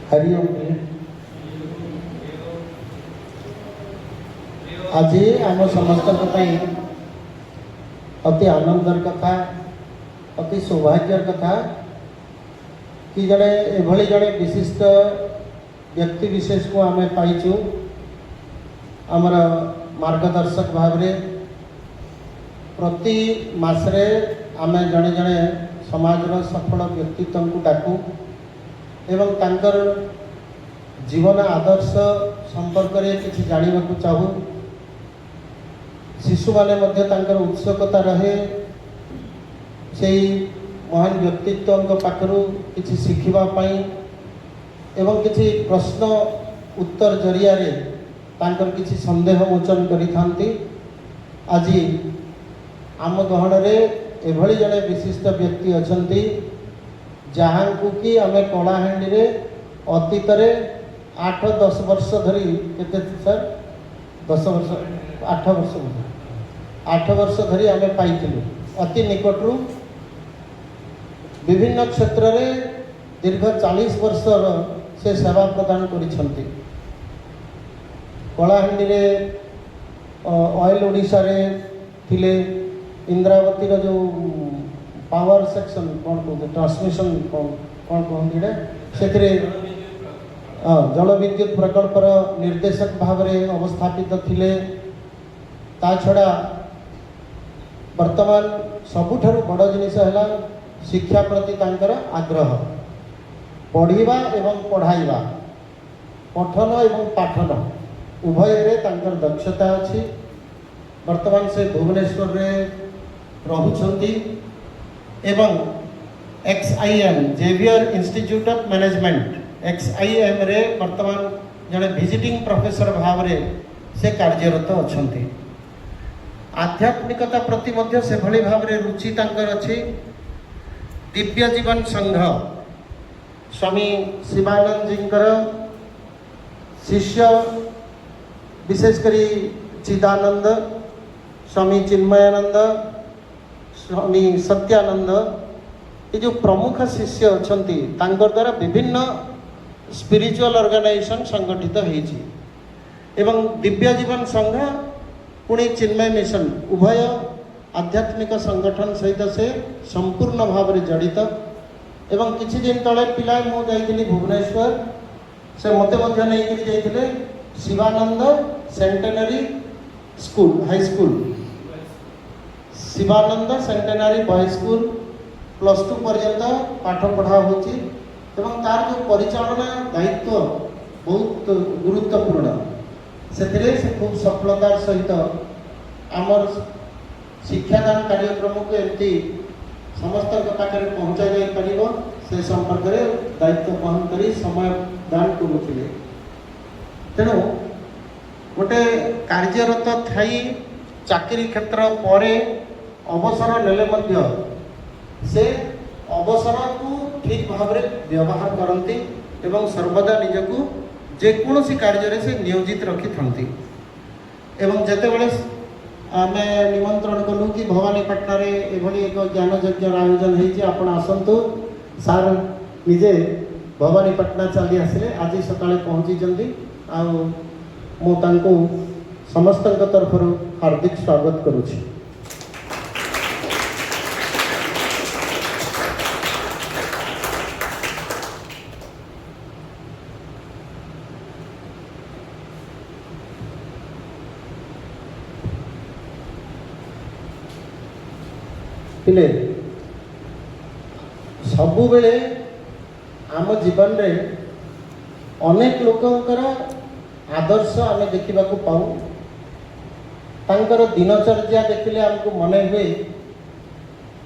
हरिओम। आज आम समस्त अति आनंदर कथा, अति सौभाग्यर कथा कि जड़े एभली जड़े विशिष्ट व्यक्ति विशेष को आम पाइचु आमर मार्गदर्शक भाव में। प्रति मासरे आम जड़े जड़े समाजर सफल व्यक्तित्व को डाकू एवं तांकर जीवन आदर्श संपर्क में किसी जानवा को चाहू। शिशु माने मध्य तांकर उत्सुकता रहे से महान व्यक्तित्व पाखरु किसी शिखिबा पाई एवं किसी प्रश्न उत्तर जरिया रे तांकर किसी संदेह मोचन करिथांती। आज आम गहन रे एभली जड़े विशिष्ट व्यक्ति अछंती जहाँ को कि आम कलाहांडी रे अतीत 8-10 वर्ष धरी केते सर 10 वर्ष 8 वर्ष 8 वर्ष धरी आम पाइलु अति निकटरू विभिन्न क्षेत्र रे दीर्घ 40 वर्ष से सेवा प्रदान करिसंती। कलाहांडी रे ऑयल ओडिशा रे थिले इंद्रावती रो जो पावर सेक्शन कौन कहते ट्रांसमिशन कौन कहते से जल विद्युत प्रकल्पर निर्देशक भाव में अवस्थापित थिले। ता छड़ा वर्तमान सबुठारु बड़ जिनिस है शिक्षा प्रति तांकर आग्रह, पढ़िबा एवं पढ़ाइबा, पठन एवं पाठन उभय रे तांकर दक्षता अछि। वर्तमान से भुवनेश्वर रे रहुछंती एवं XIM Xavier Institute of Management XIM रे वर्तमान जड़े विजिटिंग प्रोफेसर भाव रे से कार्यरत अछंती। आध्यात्मिकता प्रति मध्य से भली भाव रे रुचि तांकर अछि। दिव्य जीवन संघ स्वामी शिवानंद जींकर शिष्य विशेष करी चिदानंद, स्वामी चिन्मयानंद, स्वामी सत्यानंद ये जो प्रमुख शिष्य अछंती तांकर द्वारा विभिन्न स्पिरिचुअल ऑर्गेनाइजेशन संगठित होईछि एवं दिव्य जीवन संघ पुणे चिन्मय मिशन उभय आध्यात्मिक संगठन सहित से संपूर्ण भाव में जड़ित। एवं किछि दिन तले पिला मु जाइथिली भुवनेश्वर से मते मध्य नहीं जाइथिले Shivananda centenary school high school, Shivananda centenary boy school +2 पर्यंत पाठ पढ़ा होची एवं तार जो परिचालना दायित्व बहुत गुरुत्वपूर्ण से खूब सफलतार सहित आमर शिक्षादान कार्यक्रम को एमती समस्त पाखे पहुँचा जाई परिबो से संपर्क में दायित्व वहन करी समय दान करुथिले। तेणु गोटे कार्यरत थाई चाकरी क्षेत्र परे अवसर नेले मध्य से अवसर को ठीक भाव में व्यवहार करती एवं सर्वदा निजको जेकोसी कार्य से नियोजित रखी था। एवं जिते बड़े आम निमंत्रण कलु कि भवानीपाटना रे एभली एक ज्ञान यज्ञ आयोजन होती आपण आसतु सार निजे भवानीपाटना चली आसिले आज सकाଳେ पहुँची आउ समस्त तरफ हार्दिक स्वागत करुछि। सबु बेले आम जीवन रे अनेक लोकंकर आदर्श आम देखा पाऊ। तांकर दिनचर्या देखिले आमको मन हुए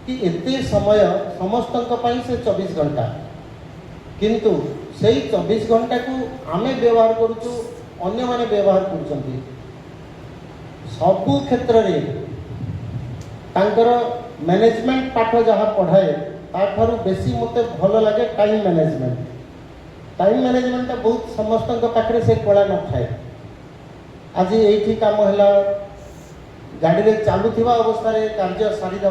कि एते समय समस्त से 24 घंटा किंतु से 24 घंटा को आम व्यवहार करुचु अन्य माने व्यवहार करुचंती। सबु क्षेत्र रे तांकर मैनेजमेंट पाठ जहाँ पढ़ाए ताठारु बेसी मते भल लगे टाइम मैनेजमेंट। टाइम मैनेजमेंट बहुत समस्त पाखे से कला न थाए। आज ये काम है गाड़ी में चलुवा अवस्था कार्य सारीदे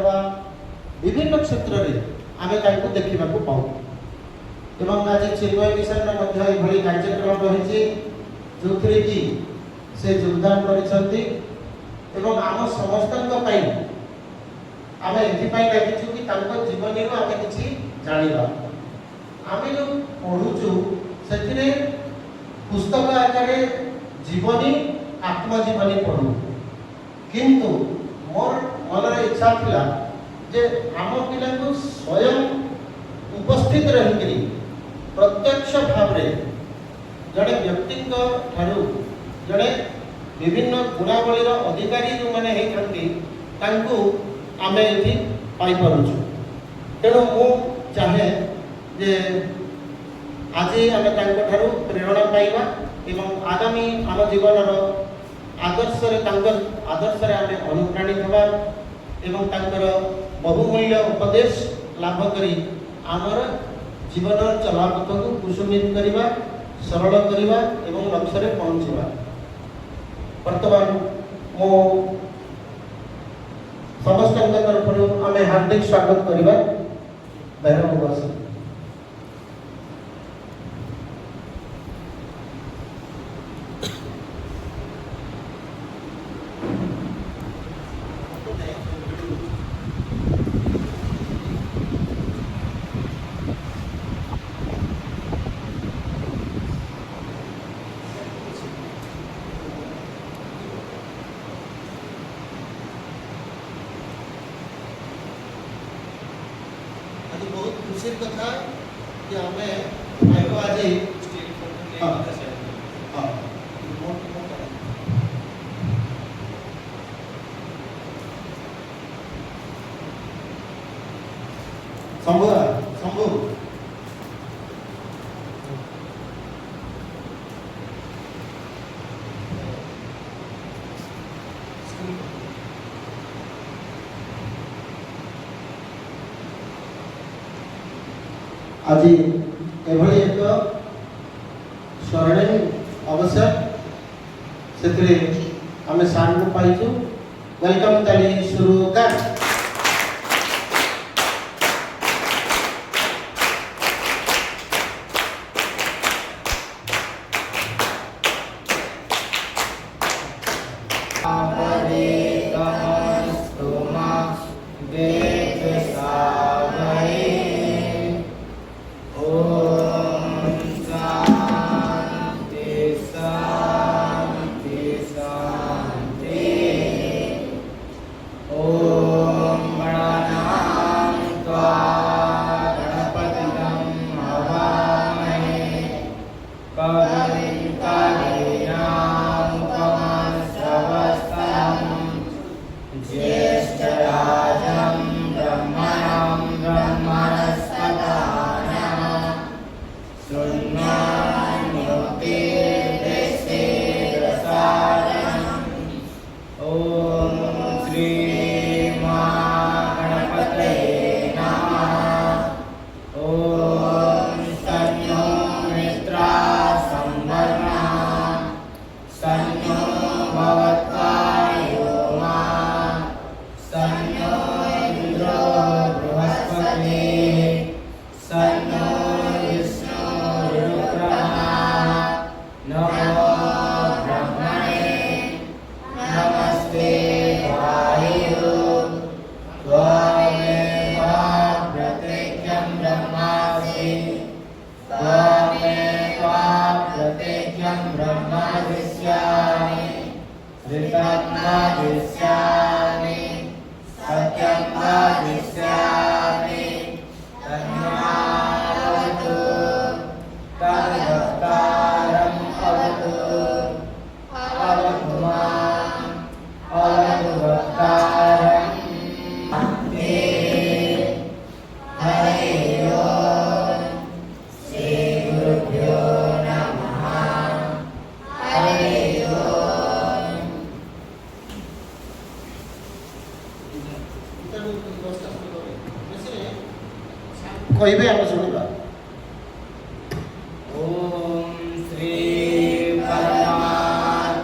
विभिन्न क्षेत्र में आम देखा पाऊ। एवं आज चिन्मय मिशन ये कार्यक्रम रही जो थे कि से योगदान कर आम समस्त आम एपाई लगिचु कि जीवनी आम कि जाना आम जो पढ़ुचु से पुस्तक आकार जीवनी आत्मजीवनी पढ़ू किंतु मोर मनर इच्छा था जे आम पिला स्वयं उपस्थित रही प्रत्यक्ष भाव जड़े व्यक्ति ठारू जड़े विभिन्न गुणावलीर अधिकारी जो मैंने होती आम ये पाइपुँ तेणु मु चाहे जे आज आम ठारू प्रेरणा पाइबा एवं आगामी आम जीवन आदर्श आदर्श आम अनुप्राणित हवा एवं तांकर बहुमूल्य उपदेश लाभ करी आमर जीवन चलापथ को कुसुमित करवा सरल करवा एवं लक्ष्य रे पहुँचवा वर्तमान मो समस्त तरफ आम हार्दिक स्वागत करवा भैरव बहुत खुशी कथा कि आम आज शंभु शंभु आज एभली एक स्वर्णिम अवसर से आम सार को पाइचु वेलकम ताली शुरू कर कहबे आम शुणा ओम श्री परमात्मने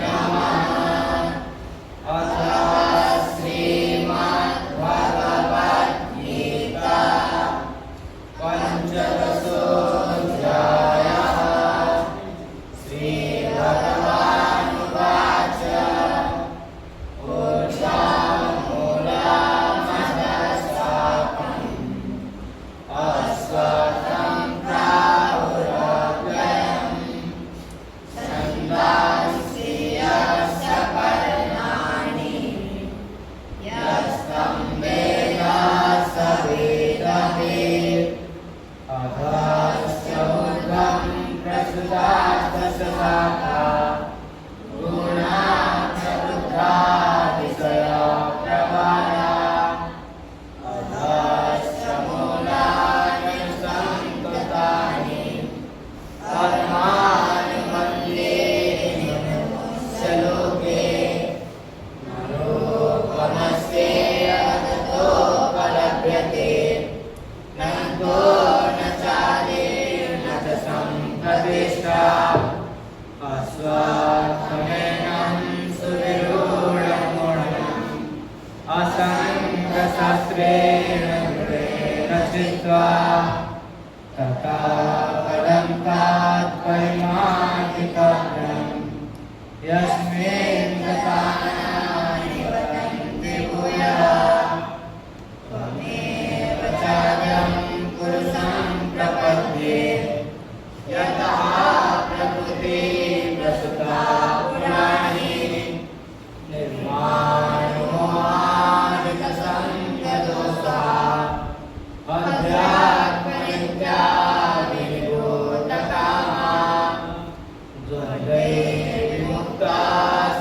नमः। अथ श्रीमद्भगवद्गीता पंचम सुतास्तशाखा गुणाप्रबुद्धा विषया प्रवाला अधश्च मूलानि संकृतानि कर्मानुबन्धे लोके नरोपमस्ते अगतोपलभ्यते नन्तो न चादे न च सम्प्रतिष्ठा अस्वात्थमेनं सुविरूढमूढम् असङ्गशास्त्रेण दृढेन चित्वा तथा पदं तात्परिमार्जितव्यम् यस्मिन् गतानि वदन्ति भूयः त्वमेव चाद्यं पुरुषं प्रपद्ये यतः प्रकृतिः प्रसृता पुराणी निर्माणोहादितसंगदोषाः अध्यात्मनित्या विनिबोधकामा द्वैर्विमुक्ता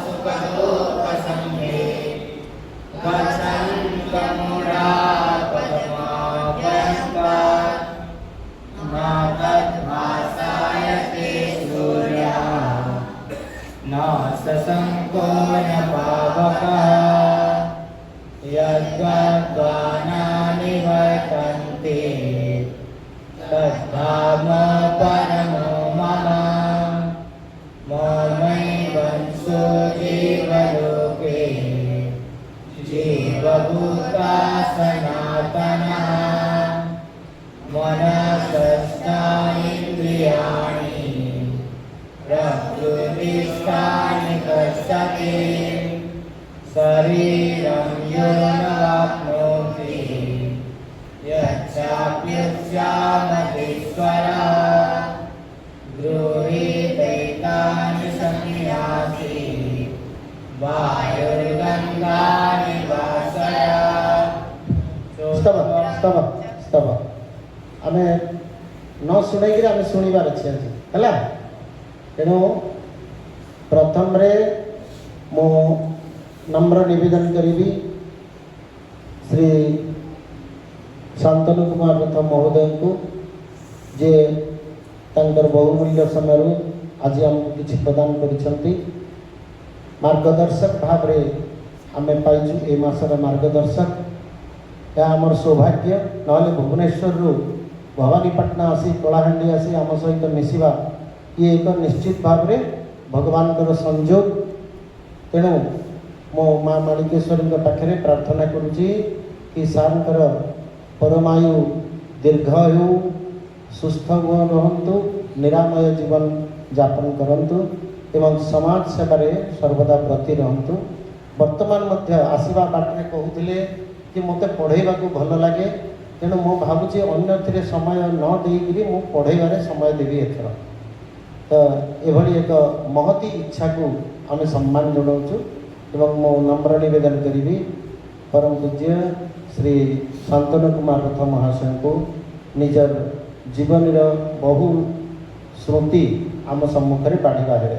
सुखदुःखसंगे गच्छन्तमूढा पदमापयन्तात् न तद्भासायते सूर्यः न शशङ्को न पावकः यद्गत्वा न निवर्तन्ते तद्धाम परमो मम ममैवंसो जीवलोके जीवभूता सनातनः मनसस्तानीन्द्रियाणि प्रकृतिस्थानि कर्षति शरीरं यो न वाप्नोति यच्चाप्युच्चामतीश्वरः गृहीतैतानि संयाति वायुर्गन्धानि वासया स्तव आमे न शुणेकि आमे शुणिबार अच्छे है तेणु प्रथम रे मो नम्र निवेदन करी श्री शांतनु कुमार रथ महोदय को जे तांकर बहुमूल्य समय आज आमको किसी प्रदान करिसेंती मार्गदर्शक भाव रे आमे पाइछु ए मासर मार्गदर्शक या आमर सौभाग्य नहले भुवनेश्वर रु भवानीपाटना आसी कलाहांडी आसी आम सहित मिसिबा ये एक निश्चित भाव रे भगवान संजोग तेणु मो माँ माणिकेश्वरी पाखे प्रार्थना करुँची कि सारंकर परमायु दीर्घायु सुस्थ रहंतु निरामय जीवन जापन करंतु एवं समाज सेवार सर्वदा ब्रती रहंतु। वर्तमान मध्य आसवा बाटे कहते कि मत पढ़ेबा को भल लगे तेणु मु भावुची अन्य समय न देकरी मु पढ़ेबार समय देवी एथर तो एभली एक महती इच्छा को आम सम्मान जनाऊँ एवं मो नम्र निवेदन करी परम पूज्य श्री शांतनु कुमार रथ महाशय को निजर जीवन बहु स्मृति आम सम्मुखें बाढ़ी बाहर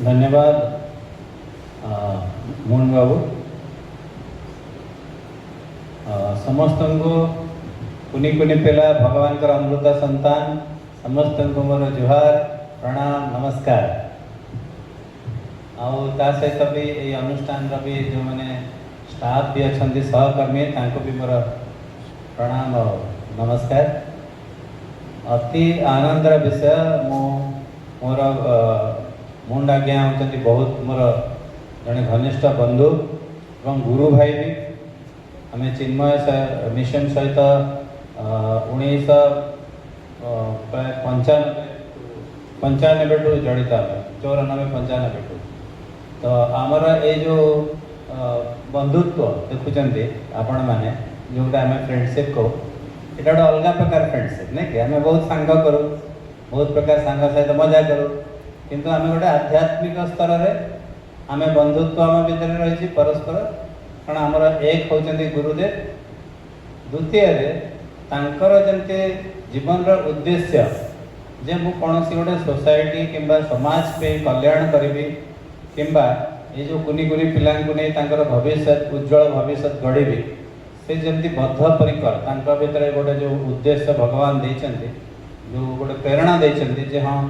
धन्यवाद मोहन बाबू समस्त को कुनी कुनी पेला भगवान का अमृत संतान समस्त को मोर जुहार प्रणाम नमस्कार आउ ता सहित भी ये अनुष्ठान भी जो मैंने स्टाफ भी अच्छा सहकर्मी तांको भी मोर प्रणाम और नमस्कार अति आनंदर विषय मोर मुंड आज्ञा होती बहुत मोर जड़े घनिष्ठ बंधु और गुरु भाई भी आम चिन्मय मिशन सहित 1995 टू जड़ित 94-95 टू तो आमर ये जो बंधुत्व देखुं आपण मैंने जोटा आम फ्रेंडशिप को ये गोटे अलग प्रकार फ्रेंडशिप नहीं कि आम बहुत सांग करूँ बहुत प्रकार सांग सहित मजा करूँ किंतु आम गोटे आध्यात्मिक स्तर में आम बंधुत्व आम भितर रही परस्पर कारण आमर एक होती गुरुदेव द्वितीय तांकर जमते जीवन उद्देश्य जे मु कौन गोटे सोसाइटी किंबा समाज पे कल्याण करी किंबा ये जो कुनी कुनी पिला भविष्य उज्जवल भविष्य गढ़ी से जमी बद्ध परिकर भितर गोटे जो उद्देश्य भगवान देते जो गोटे प्रेरणा देते जे हाँ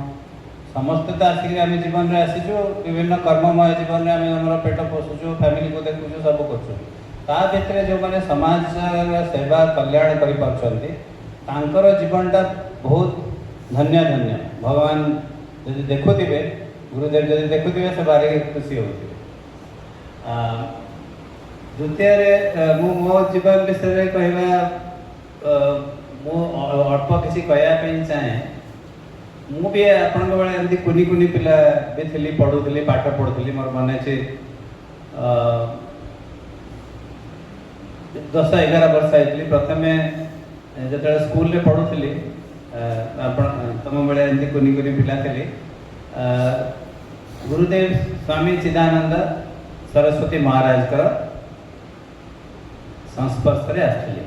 समस्ते तो आसिक आम जीवन में आसीचु विभिन्न कर्ममय जीवन में आम पेट पोषुचु फैमिली को देखुचु सब कर जो मैंने समाज सेवा कल्याण कर जीवनटा बहुत धन्य धन्य भगवान जब देखुवे गुरुदेव जब देखुवे से भारी खुशी होती। द्वितीय मो जीवन विषय कहवा मु अल्प किसी कहवाई चाहे मु भी आपण बेले एमती कुनी कुनी पिला भी थी पढ़ुली पाठ पढ़ुली मोर मन अच्छे 10-11 वर्ष आई प्रथम जो स्कूल रे पढ़ुली तुम बेले एमती कुनी कुनी पिला थी गुरुदेव स्वामी चिदानंद सरस्वती महाराज का संस्पर्श रे आसली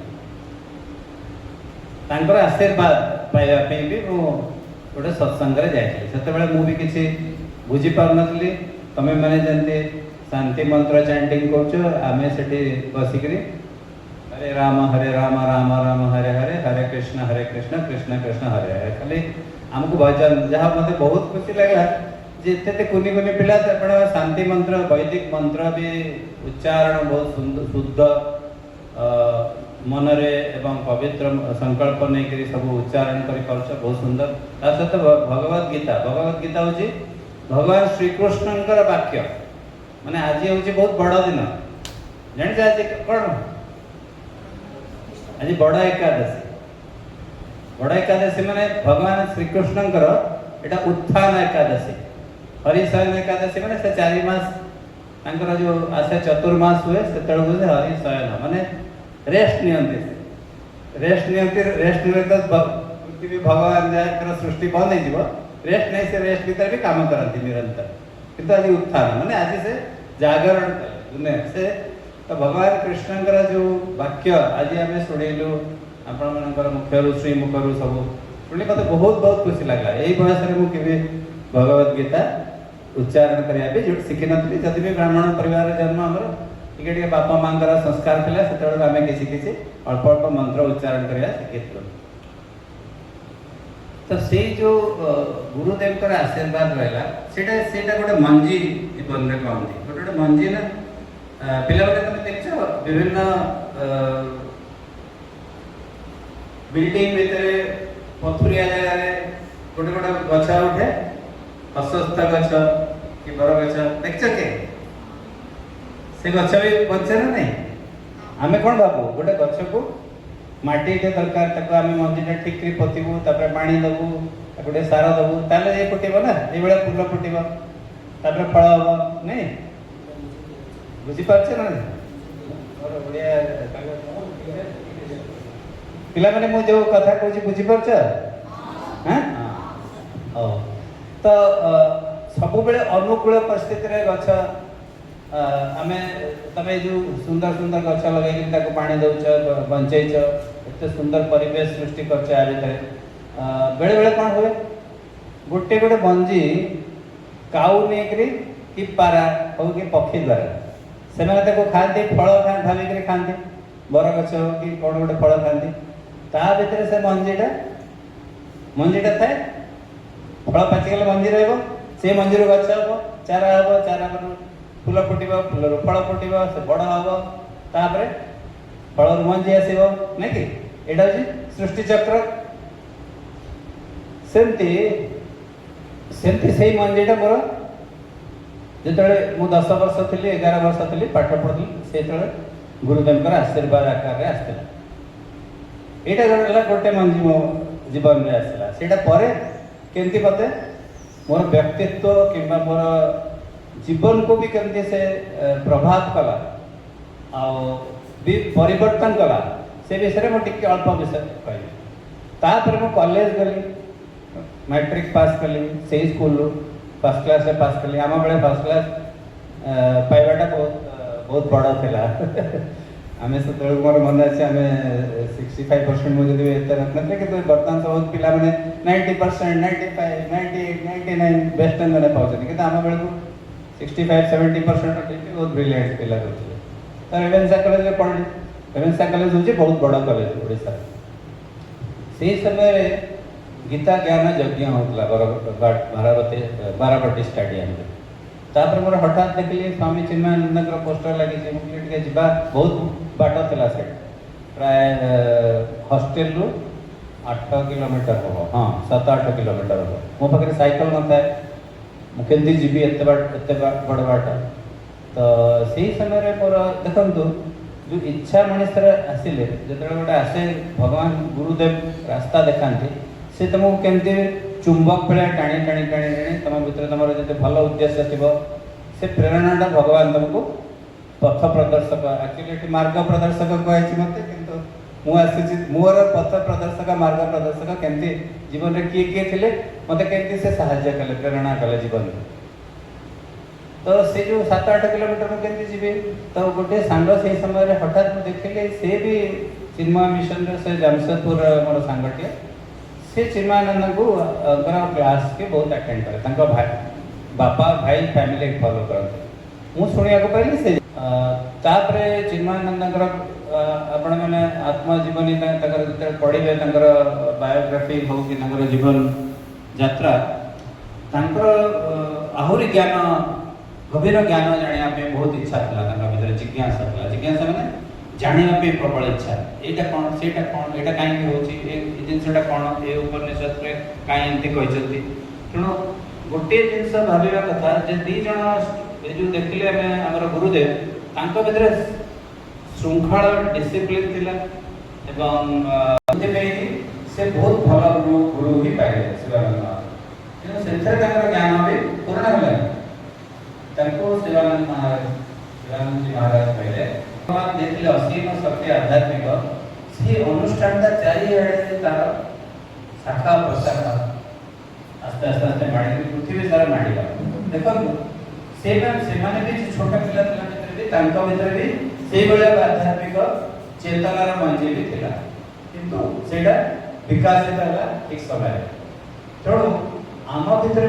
आशीर्वाद पाइबापी भी गोटे सत्संग जाते मुझे किसी बुझी पार नी तुम्हें मैंने जमी शांति मंत्र चैंटिंग करें से बसिक हरे राम राम राम हरे हरे हरे कृष्ण कृष्ण कृष्ण हरे हरे खाली आमको भजन जहाँ मत बहुत खुशी लगा जिते कुनी कुनी पिला शांति मंत्र वैदिक मंत्र भी उच्चारण बहुत शुद्ध मनरे एवं पवित्र संकल्प नहीं सब उच्चारण कर बहुत सुंदर सहित भगवद गीता हूँ भगवान श्रीकृष्ण वाक्य माने आज हूँ बहुत बड़ दिन जानी आज कौन आज बड़ एकादशी माने भगवान श्रीकृष्ण एटा उत्थान एकादशी हरिशयन एकादशी माने से 4 मास जो आसे चतुर्मास हुए से हरिशयन माने रेस्ट पृथ्वी भगवान सृष्टि बंद हो रेस्ट नहीं से रेस्ट भीतर भी काम करती निरंतर किंतु आज उत्थान माने आज से जागरण दुनिया से तो भगवान कृष्ण जो वाक्य आज आम शुणिलु आपण मुख्य श्री मुखर सब शुणी मत बहुत बहुत खुशी लगा यही बयस में मुझे भगवद गीता उच्चारण करने भी शिखी नी जदि भी ब्राह्मण परिवार जन्म आमर टे बापा माँ संस्कार था से आम किसी अल्प अल्प मंत्र उच्चारण करवा शिखी तो से जो गुरुदेव आशीर्वाद रहा से गोटे मंजी जीवन में कहते गोटे गोटे मंजी ना पिला तुम देख विभिन्न बिल्डिंग भितर पथुरिया जगह गोटे गोटे गछ उठे अस्वस्थ गछ कि बर गछ देख के से गछ भी बचे ना नहीं आम कौन भावु गोटे गछ को माटी दरकार आम मंजीटा ठीक पोतबू पानी दबू गोटे सार दबू ताले ये फुटब ना ये फूल फुटब फल हम नहीं बुझीपार ना पिला मैंने मु जो कथा कहूँ बुझीपार तो सब बेले अनुकूल परिस्थिति गछ आम तुम जो सुंदर सुंदर गछ लगे पानी दौच बंचेच एत सुंदर परिवेश सृष्टि कर बेले बेले कौन हुए गोटे गोटे मंजी काऊ नहीं कि पारा हो कि पक्षी द्वारा से खाती फल भाविक खाती बर गछ हो कि कौन गोटे फल खाती ता भीतर से मंजीटा थाए फल पाचिगले मंजी से मंजी गछ हम चारा हम चारा फूल फुटब फूल फल फुटब से बड़ हम तापर फल मंजी आसो नहीं कि यहाँ हूँ सृष्टि चक्र सेमती से मंजीटा मोर जो मु 10 वर्ष थी 11 वर्ष थी पाठ पढ़ी से गुरुदेव आशीर्वाद आकार आसला यहाँ गोटे मंजी मो जीवन में आसला से केमती मत मोर व्यक्तित्व कि मोर जीवन को भी केमती से प्रभाव कला परिवर्तन कला से विषय में टिके अल्प विषय कह कॉलेज गली मैट्रिक पास कली से स्कूल फर्स्ट क्लास में पास कली आम बेले फर्स्ट क्लास पाइबाटा बहुत बहुत बड़ था आम से मोर मन अच्छे आम 65% मुझे एत रखी कि बर्तमान सब पिला 90%, 95, 98, 99 बेस्ट मैंने पाँच कि आम बेलू 65-70% बहुत ब्रिलियंट पिला रोचे। तो रेवेन्सा कॉलेज में पढ़ी। रेवेन्सा कॉलेज हूँ बहुत बड़ा कॉलेज ओडिशा। से समय गीता ज्ञान यज्ञ होता बारापटी स्टाडियम। तापर मोर हठात देखिए स्वामी चिन्मयानंद पोस्टर लगी मुझे जा बहुत बाट था से प्राय हॉस्टेल रु 8 किलोमीटर हम, हाँ 7-8 किलोमीटर हम। मो पाखे साइकेल न था मुझे जी एत बड़ बाट। तो से समय मोर देखु जो इच्छा मनुष्य आसिले जो गोटे आसे भगवान गुरुदेव रास्ता देखाती से तुमको केमती चुंबक भाया टाणी टाणी टाणी टाणी तुम भर तुम जो भल उद्देश्य थी से प्रेरणाटा भगवान तुमको पथ प्रदर्शक एक्चुअली मार्ग प्रदर्शक कही मत कि मुझे मोर पथ प्रदर्शक मार्ग प्रदर्शक केमती जीवन में किए किए थे मत केमती से साहाय्य कले प्रेरणा कले जीवन में। तो से जो 7-8 किलोमीटर में केमती जी तो गोटे सांग से समय हठात मुझे देखिले से भी चिन्मय मिशन से जमशेदपुर मोर सांगटे से चिन्मयानंद को क्लास के बहुत अटेंड करे भाई बापा भाई फैमिली फॉलो करते मुझे शुणा पाइली से तापर चिन्मयानंद आपण मैंने आत्मजीवनी पढ़े बायोग्राफी हो कि जीवन यात्रा आहरी ज्ञान गभीर ज्ञान जाना बहुत इच्छा था भर जिज्ञासा था जिज्ञासा मैंने जानापी प्रबल इच्छा यहाँ कौन से कौन यहाँ कहीं जिनसा कौन ये उपनिषद कहीं एमती कहते तेणु गोटे जिनस भाविया कथा जे दी जन जो देखिले आम गुरुदेव भर श्रृंखला डिसिप्लिन थिला से बहुत भल गुरु ही पाइले शिवानंद से ज्ञान भी पूर्ण है शिवानंद जी महाराज पाइले देखिए असीम शक्ति आध्यात्मिक से अनुष्ठान चारिड़े तार शाखा प्रशाखा आस्ते आस्ते आस्ते माड़ी पृथ्वी सारा माड़ा देखो से भी छोट पिला भर भी से आध्यात्मिक चेतनार मंजी भी थिला किंतु सेटा विकासित है ठीक समय तेणु आम भर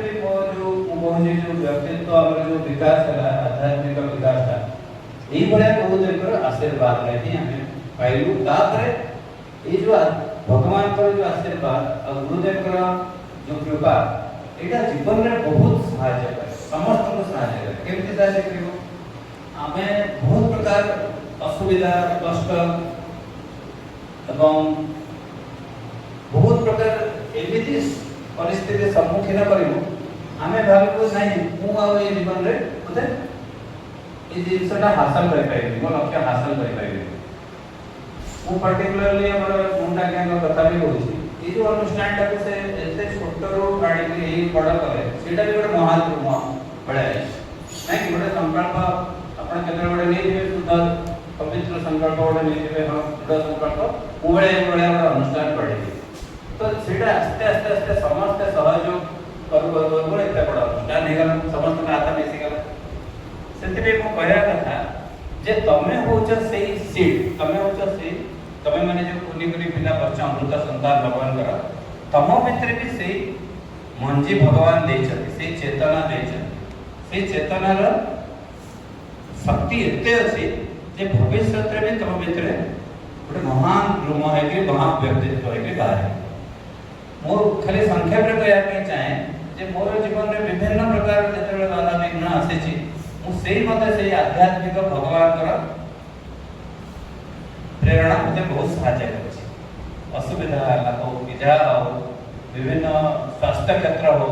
भी मो जो कहूँ जो व्यक्तित्व जो विकास है आध्यात्मिक विकासटा यही गुरुदेव आशीर्वाद में ही आम पाइलु। ये जो भगवान जो आशीर्वाद और गुरुदेव जो कृपा यहाँ जीवन में बहुत साहाय्य करे समस्त को साहाय्य करे केमती साहाय्य कर आम बहुत प्रकार असुविधा कष्ट एवं बहुत प्रकार एमती परिस्थिति सम्मुखीन करूँ आम भाव नहीं मुझे जीवन में बोधे ये जिनसा हासिल कर मो लक्ष्य हासिल कर पर्टिकुलरली मुंडा गैंग कथा भी कहूँ ये जो अनुष्ठान टाक से एत छोट रू आड़ी बड़ कले से गोटे महाद्रुम भाया ना कि गोटे संकल्प आप गोटे नहीं शुद्ध पवित्र संकल्प गोटे नहीं हाँ दृढ़ संकल्प मुझे गोटे अनुष्ठान पढ़ी तो सीटा आस्ते आस्ते आस्ते समस्ते सहयोग करूँ एत बड़ अनुष्ठान होगा समस्त हाथ मिसीगला से कहया कथा जे तमें होच से सीड तमें होच से तमें माने जो कुनी कुनी पिला बच्चा अमृत संतान भगवान कर तम भितर भी से मंजी भगवान देछथि से चेतना देछथि से चेतनार शक्ति एते अछि जे भविष्य रे भी तम भितर गोटे महान ब्रह्म है कि महान व्यक्तित्व है कि बाहर मोर खाली संक्षेप रे कहया चाहे जे मोर जीवन में विभिन्न प्रकार जेते बाधा विघ्न आसे से आध्यात्मिक भगवान प्रेरणा मुझे बहुत साहाय्य कर असुविधा हो विधा हो विभिन्न स्वास्थ्य क्षेत्र हो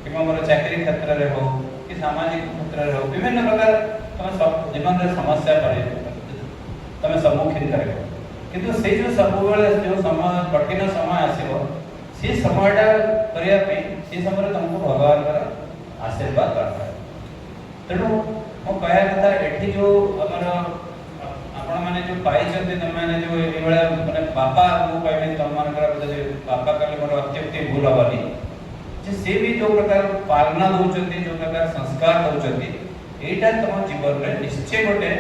कि मोर चाकरी क्षेत्र में हो कि सामाजिक क्षेत्र में हो विभिन्न प्रकार तुम जीवन में समस्या तुम सम्मुखीन कर किंतु से जो सब जो समय कठिन समय आसो से समयटा करने से समय तुमको भगवान आशीर्वाद दरकार तेणु मो कहया कथा एठी जो आमर आपण माने जो पाइछन्ते तुम माने जो ए बेला माने बापा को कहबे तुम मानकर जे बापा कहले मोर अत्यंत भूल हबनी जे से भी जो प्रकार पालना होचंती जो प्रकार संस्कार होचंती एटा तुम जीवन रे निश्चय गोटे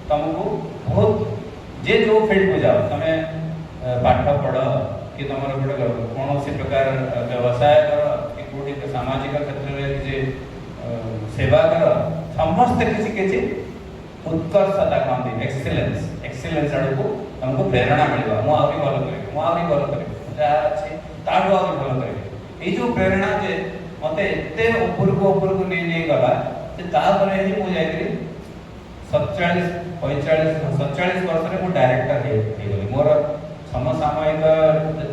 तुमको बहुत जे जो फील्ड को जाओ तुम पाठ पढ़ कि तुम गोटे कौन प्रकार व्यवसाय कर कि कौटी सामाजिक क्षेत्र में किसी सेवा कर समस्त किसी किसी उत्कर्षता कहते एक्सीलेंस आड़ को तुमको प्रेरणा मिलवा मु आहुरी भल करी जहाँ अच्छे ताठू आहुरी भल करी ये जो प्रेरणा जे मत एत उपरको नहीं गला तापर ही मुझे 47 वर्ष में डायरेक्टर हो गली मोर समसामयिक जो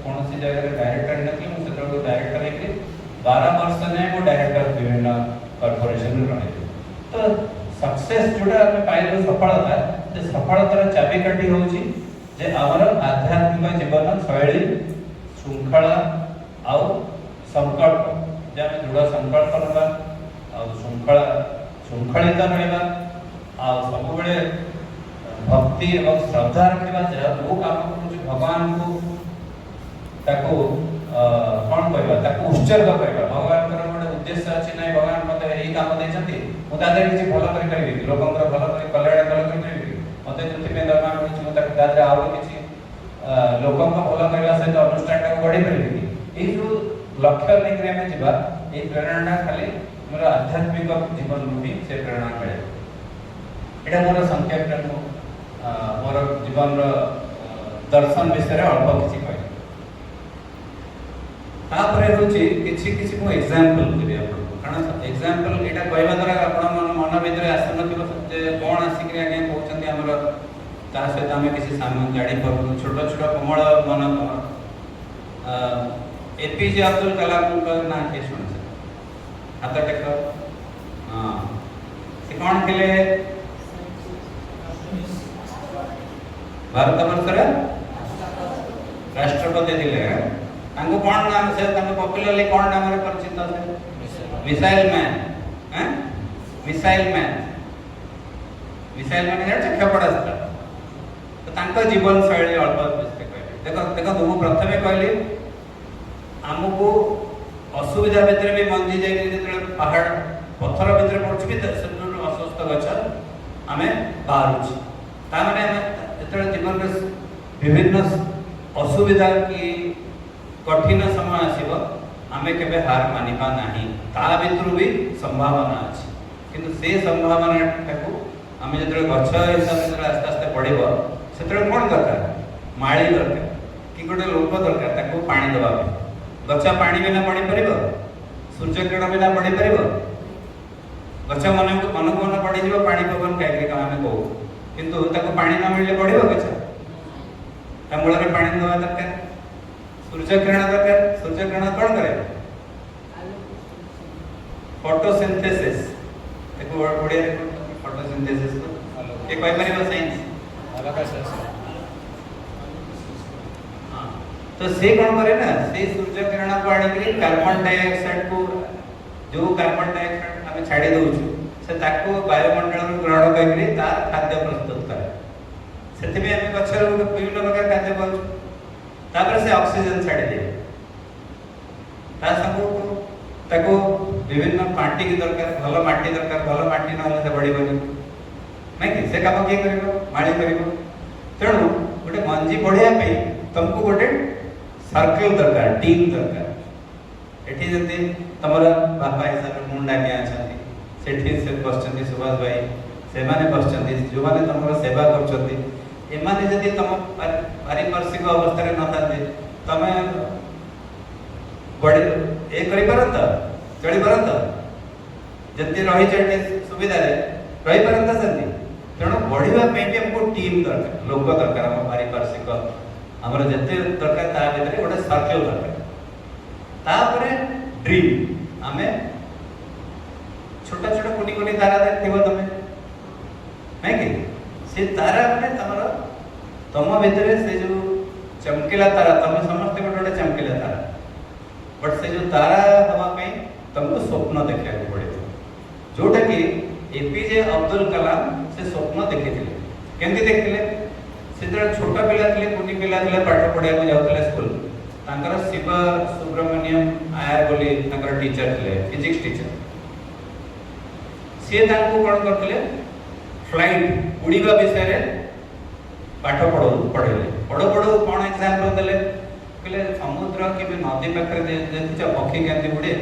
कौन जगह डायरेक्टर नहीं मुझे डायरेक्टर हो 12 वर्ष जाए मो डायरेक्टर विभिन्न कॉर्पोरेशन रही तो सक्सेस जोड़ा पाइल सफलता से सफलतार चाबिकाठी हूँ जे आमर आध्यात्मिक जीवन शैली श्रृंखला आउ संकल्प जे आम दृढ़ संकल्प रहा श्रृंखलित रहा सब भक्ति और श्रद्धा रखा जो काम कर भगवान को कौन कहवा उत्सर्ग करवा भगवान गोटे उद्देश्य अच्छी ना भगवान मत यही काम देते मुझे किसी भल करें लोक भल कर कल्याण भल करें मत जो दरमा मिली आउ किसी लोक भल करने सहित अनुष्ठान टाक बढ़ी पारि ये जो लक्ष्य लेकिन आम जा ये प्रेरणा खाली मोर आध्यात्मिक जीवन भी से प्रेरणा मिले यहाँ मोर संक्षेप मोर जीवन दर्शन विषय अल्प किसी कह किसी किसी को एग्जांपल देबी कारण एग्जांपल एटा कहवा द्वारा आपण मन भीतर आसन कौन आसिक आगे कहते आमर ता सहित आम किसी सामान जापर छोट छोट कोमल मन एपीजे अब्दुल कलाम ना किए शुणी हाथ टेक हाँ से कौन थे भारत वर्ष राष्ट्रपति थे कौन नाम से पॉपुलरली कौन नाम रे परिचित थे मिसाइल मैन मिसाइल मैन जान क्षेपणास्त्र तो तांको जीवन शैली अल्प देखो देखो तुम प्रथमे कहली आमको असुविधा भितर भी मंजी जाए पहाड़ पत्थर भितर पड़छ भी अस्वस्थ गछ आम बाहर ताने जो जीवन में विभिन्न असुविधा की कठिन समय आसब आम के हार मानिबा नहीं ता भितर भी संभावना अच्छी किंतु से संभावना को आम जो गछ हिसाब से आस्ते आस्ते बढ़ से कौन दरकार माली दरकार कि गोटे लोक दरकार ताको पानी देवा गछ पानी बिना बढ़ी पार सूर्य किरण बिना बढ़ी पार गछ मन को मन बढ़ी पानी पवन कहीं आम कहू किंतु ताको पानी न मिले बढ़ गछ मूल में पानी देवा दरकार सूर्य किरण दरकार सूर्य किरण कौन करे फोटोसिंथेसिस देखो बढ़िया फोटोसिंथेसिस को ये कोई परिबा साइंस हां तो से कौन करे ना से सूर्य किरण को आनी के कार्बन डाइऑक्साइड को जो कार्बन डाइऑक्साइड हमें छाड़ी दउछु से ताको वायुमंडल में ग्रहण करके तार खाद्य प्रस्तुत करे सेति में हमें गछर विभिन्न प्रकार खाद्य पाउछु तापर से ऑक्सीजन छाड़ी दे ता सबको ताको विभिन्न माटी की दरकार भल माटी न से बढ़ी बनी नहीं कि से काम किए करिवो माली करिवो तेणु गोटे मंजी बढ़िया पे तुमको गोटे सर्कल दरकार टीम दरकार एठी जति तमरा बापा हिसाब मुंडा के आछंती सेठी से बसचंती सुभाष भाई से माने बसचंती जो माने तमरा सेवा करचंती एमाने जति तम पारिपार्श्विक अवस्था रे न थाते तमे बड़े ए करि परंत चली परंत जति रही चढ़ने सुविधा रे रही परंत संती तेणु बढ़िया पे भी हमको टीम दरकार लोक दरकार हम पारिपार्श्विक हमर जति दरकार ता भीतर गोटे सर्कल दरकार तापरे ड्रीम हमें छोटा छोटा कोटी कोटी तारा देखिबो तमे नहीं कि से तारा माने तमरो तम भीतर से जो चमकीला तारा तमे समस्त गोटे चमकीला तारा बट से जो तारा हवा पे तुमको स्वप्न देखा पड़े जोटा कि एपीजे अब्दुल कलाम से स्वप्न देखी केमती देखिले से छोट पिला थे कुनी पिला थे पाठ पढ़ा जाते स्कूल तांकर शिव सुब्रमण्यम आयर बोली तांकर टीचर थे फिजिक्स टीचर सी कौन करते फ्लाइट बुड़ीबा विषय रे पाठ पढ़ेले पढ़ो पढ़ो कौन एग्जाम्पल देले कहले समुद्र कि नदी पाखे देखुच पक्षी केमती बुड़े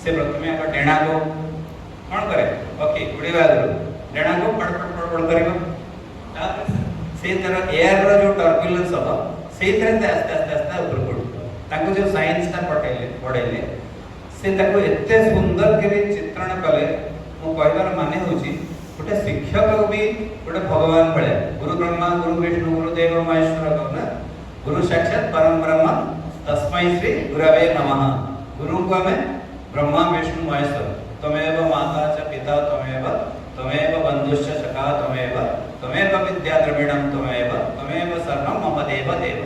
से प्रथम आगे डेणा को कौन करे पक्षी बुड़ीबा आगु डेणा को पड़ पड़ पड़ पड़ कर से तरह एयर रो जो टर्बुलेंस हम से तरह आस्ते आस्ते आस्ते ऊपर पड़ो ताको जो साइंस ता पढ़ेले से ताको एते सुंदर के चित्रण कले मो कहबार माने होची गोटे शिक्षक भी गोटे भगवान भले गुरु ब्रह्मा गुरु विष्णु गुरु देव महेश्वर कहना गुरु साक्षात परम ब्रह्म तस्मै श्री गुरवे नमः गुरु को हमें ब्रह्मा विष्णु महेश्वर तमेव माता च पिता तमेव बंधुश्च सखा तमेव विद्या द्रविणम तमेव सर्वम मम देव देव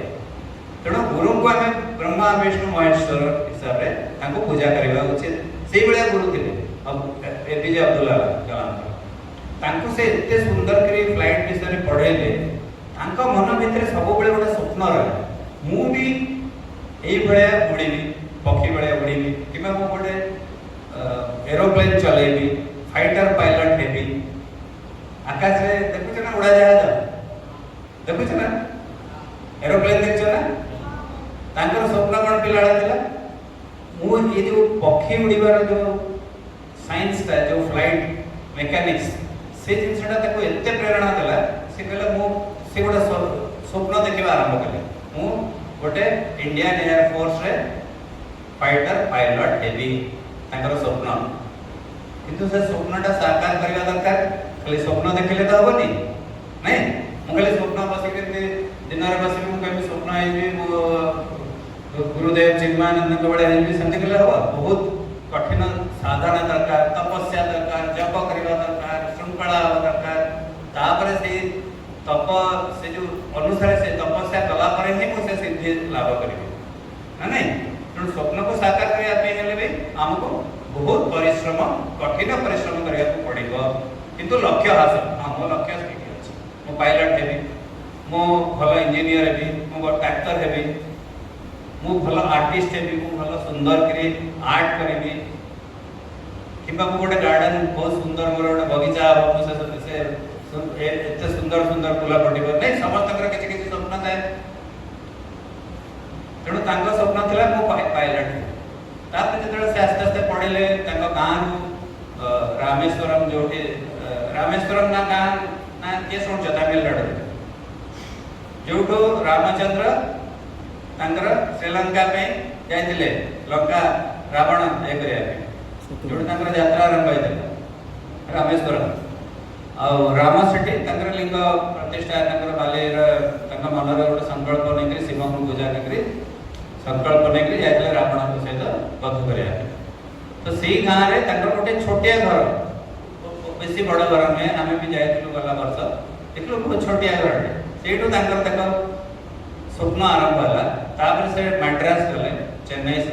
तेणु गुरु को हमें ब्रह्मा विष्णु महेश्वर हिसाब से तांको पूजा करबा उचित से बळे गुरु थिले अब एपीजे अब्दुल कलाम तांको से एते सुंदर करी फ्लाइट विषय पढ़ेले तांको मन भितर सब बेले गोटे स्वप्न रहे मु भी एई भळया उड़ीबी पक्षी भळया उड़ीबी किबा मु गोटे एरोप्लेन चलेबी फाइटर पायलट हेबी आकाश रे देखुछ ना उड़ा जहाज देखुछ ना एरोप्लेन देखछ ना तांकर स्वप्न कोन पिलाळा थिला मु ये जो पक्षी उड़ीबार जो साइंस ता जो फ्लाइट मैकेनिक्स से जिनसटा ताको एते प्रेरणा देला से कहले मु से गोटे स्वप्न देखिबा आरंभ कले मु गोटे इंडियन एयर फोर्स रे फाइटर पायलट हेबी तांकर स्वप्न किंतु से स्वप्नटा साकार करबा दरकार खाली स्वप्न देखले तो होबनी नै मु खाली स्वप्न बसी के दिन रे बसी मु कभी स्वप्न आइबी मु गुरुदेव चिन्मानंद के बड़े आइबी संते कहले हो बहुत कठिन साधना दरकार तपस्या दरकार जप करबा दरकार श्रृंखला दरकार तापर से तप से जो अनुसार से तपस्या कला पर ही मु से सिद्धि लाभ करिबे ना नहीं तो स्वप्न को साकार करया पे हेले भी हमको बहुत परिश्रम कठिन परिश्रम करया को पड़िबो किंतु लक्ष्य हासिल हां मो लक्ष्य ठीक अछि मो पायलट हेबी मो भलो इंजीनियर हेबी मो डॉक्टर हेबी मु भलो आर्टिस्ट हेबी मु भलो सुंदर करी आर्ट करबी किबा मु गोटे गार्डन बहुत सुंदर मोर गोटे बगीचा हो मु से एते सुंदर सुंदर फूला पटिबो नै समस्त कर किछि किछि स्वप्न थाए तेणु तांको स्वप्न थिला मु पायलट तापर जेतले से आस्ते आस्ते पढिले तांको गाँ रामेश्वरम जोठी रामेश्वरम ना गाँ ना के सुन तमिलनाडु जोठो रामचंद्र तांकर श्रीलंका पे जाइतिले लंका रावण ए करिया पे जोठ तांकर यात्रा आरंभ होइतिला रामेश्वरम आ राम सेठी तांकर लिंग प्रतिष्ठा तांकर बालेर तांका मनर गोटे संकल्प नेकरी शिव को पूजा नेकरी संकल्प नेकरी जाइतिले रावण को सहित बध करिया तो सेही गाँ रे तांकर गोटे छोटिया घर बेसी बड़ घर में हमें भी जाइतिलु गला वर्ष देखलो बहुत छोटिया घर सेठो तांकर तक स्वप्न आरंभ होला तापर से मद्रास गले चेन्नई से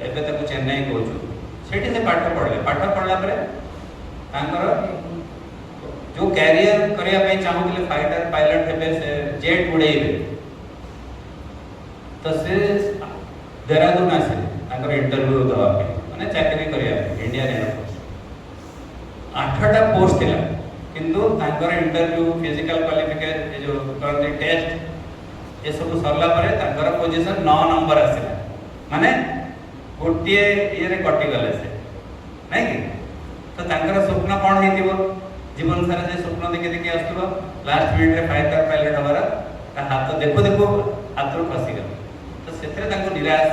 एबे तक चेन्नई कहूछु सेठी से पाठ पढ़ला पर तांकर जो कैरियर करिया पे चाहूले फाइटर पायलट हेबे से जेट उड़ेबे तो से देहरादून आसे तांकर इंटरव्यू दवा पे माने चाकरी करिया इंडियन एयरफोर्स 8टा पोस्ट थिला किंतु तांकर इंटरव्यू फिजिकल क्वालिफिकेशन जो करते टेस्ट ये सब सरला परे तांकर पोजीशन 9 नंबर आसिला माने गोटिए ये रे कटि गले से नै कि तो तांकर स्वप्न कोन हेतिबो जीवन सारा जे स्वप्न देखि देखि आस्तबो लास्ट मिनिट रे फाइटर पायलट हमारा ता हाथ देखो देखो हाथ रो फसी गल तो सेथरे तांको निराश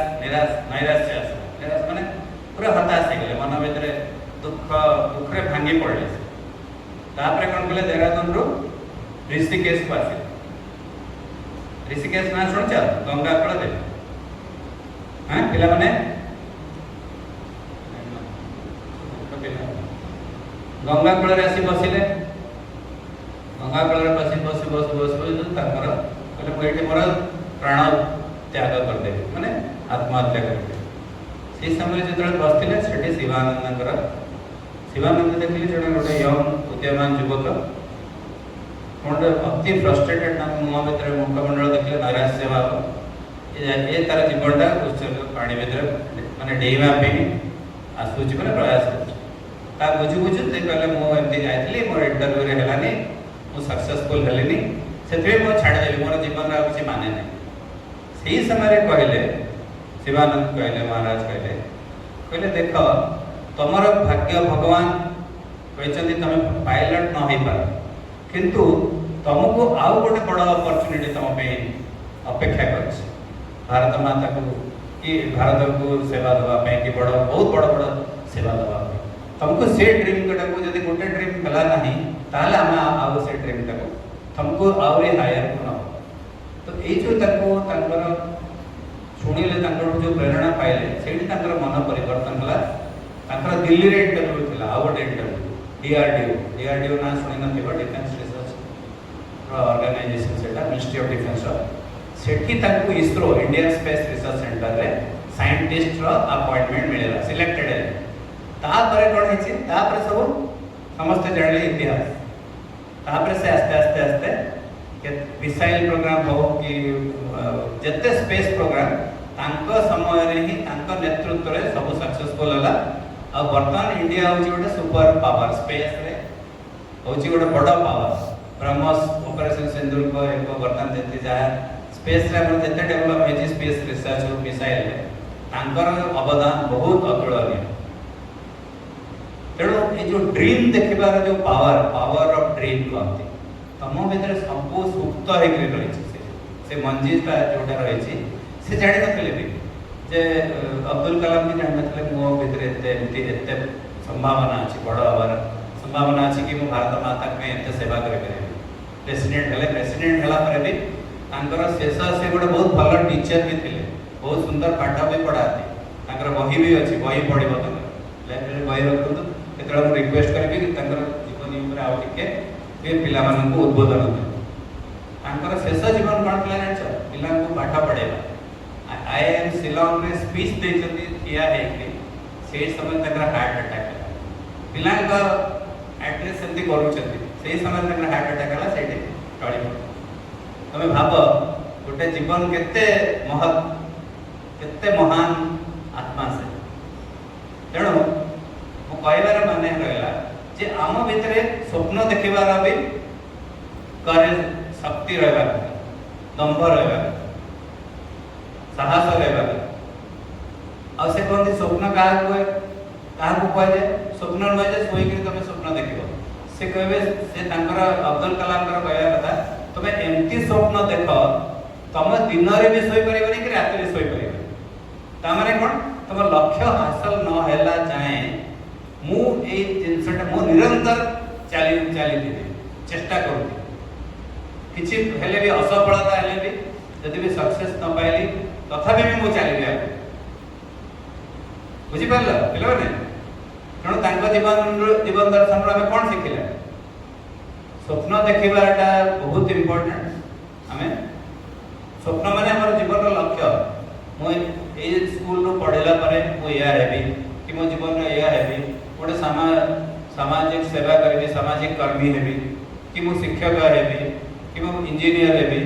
माने पूरा हताश हे गेले मन भीतर दुख रे भांगी पड़ले तापरे कोन कहले देहरादून रो ऋषिकेश को आसी ऋषिकेश ना सुनछ गंगा कूल दे हां पिला माने गंगा कूल रे आसी बसिले गंगा कूल रे बसी ताकर कहले मु एठी मोर प्राण त्याग कर दे माने आत्महत्या कर दे से समय जेतले बसथिले सेठी शिवानंद देखली जने गोटे यंग उद्यमान युवक कोन अति फ्रस्ट्रेटेड ना मुआ भीतर मुखमंडल देखले नैराश्य भाव ये तार जीवनटा उत्सर्ग पानी भीतर माने डेइबा पे आसुची माने प्रयास करछ ता बुझु बुझु ते कहले मो एमती जाइतली मोर इंटरव्यू रे हेलानी मु सक्सेसफुल हेलिनी से मो छाड़देली मोर जीवन में किसी माने नहीं से समय कहले शिवानंद कहले महाराज कहले देख तुमर भाग्य भगवान कहते तुम पायलट न हो पार किंतु तुमको आउ गोटे बड़ अपॉर्चुनिटी तुम अपेक्षा कर भारत माता को कि भारत को सेवा देवाई कि बड़ बहुत बड़ बड़ सेवा देवाई तुमको से ड्रीम को जब गोटे ड्रीम गला ना ताले आम आउ से ड्रीम टाक तुमको आहरी हायर को न तो ये जो शुणिले जो प्रेरणा पाइले से मन परिवर्तन है दिल्ली रे इंटरव्यू थी आउ गोटे इंटरव्यू डीआरडीओ ना शुणी न डिफेन्स रिसर्च ऑर्गेनाइजेशन से ministry of defence Sethi ISRO Indian space research centre रे साइंटिस्ट रो अपॉइंटमेंट मिलेला सिलेक्टेड है तापर कोन हिची तापर सब समस्त जानले इतिहास तापर से आस्ते आस्ते आस्ते के मिसाइल प्रोग्राम हो कि जते स्पेस प्रोग्राम तांको समय रे ही तांको नेतृत्व रे सब सक्सेसफुल होला आ वर्तमान इंडिया होची गोटे सुपर पावर स्पेस रे होची गोटे बड़ पावर ब्रह्मोस ऑपरेशन सिंदूर को एक वर्तमान जति जा स्पेस रे हमर जते डेवलप होची स्पेस रिसर्च और मिसाइल रे तांकर अवदान बहुत अतुलनीय तेणु ये जो ड्रीम देखिबार जो पावर ऑफ ड्रीम कहते तुम भीतर सब सुप्त होकर से मंजिलटा जोटा रही से जान नथिले भी जे अब्दुल कलाम भी जान नथिले मो भीतर एते संभावना अछि बड़ हबार संभावना अछि कि मो भारत माता के एते सेवा करे प्रेसिडेंट हला पर भी तांकर शेष से गोटे बहुत भल टीचर भी थिले बहुत सुंदर पाठ भी पढ़ाते तांकर बही भी अछि बही पढ़िबो त लाइब्रेरी बही रखतो केतरा रिक्वेस्ट करबी कि तांकर जीवन ऊपर आउ टिके ए पिला मानन को उद्बोधन दे तांकर शेष जीवन कोन प्लान छ पिला को पाठ पढ़ेबा आईएम शिलोंग रे स्पीच देचती किया है कि से समय तक हार्ट अटैक पिला का एटलीस्ट सेंती करू छथि से समय तक हार्ट अटैक हला सेठी टळी पड़ तमे भाबो गोटे जीवन केते महान आत्मा से तेणु मो कहबार माने रहला जे आम भितरे स्वप्न देखिबार भी करेज शक्ति रहबा दंभ रहबा साहस रहबा आ से कोन स्वप्न काहा को कहे स्वप्न न जे सोई कि तमे स्वप्न देखिबो से कहबे से तांकर अब्दुल कलाम कर कहया कथा तमे एम्ति स्वप्न देखो तमे दिन रे भी सोई परिबनी कि रात रे सोई परिबनी तामाने कोन तम लक्ष्य हासिल न हैला जाए मु ए जिनसटा मु निरंतर चाली दिबे चेष्टा करूँ किछि हेले भी असफलता हेले भी यदि भी सक्सेस न पाइली तथापि भी मु चलिबे बुझी पारला पिलबने तेणु तांको जीवन दर्शन आमे कोन सिखिला स्वप्न देखिबाटा बहुत इंपोर्टेंट आमे स्वप्न माने हमर जीवन लक्ष्य मु ए स्कूल रो पढेला परे मु या हेबी कि मो जीवन रे या हेबी गोटे सामाजिक सेवा करबी सामाजिक कर्मी हेबी कि मु शिक्षक हेबी कि मु इंजीनियर हेबी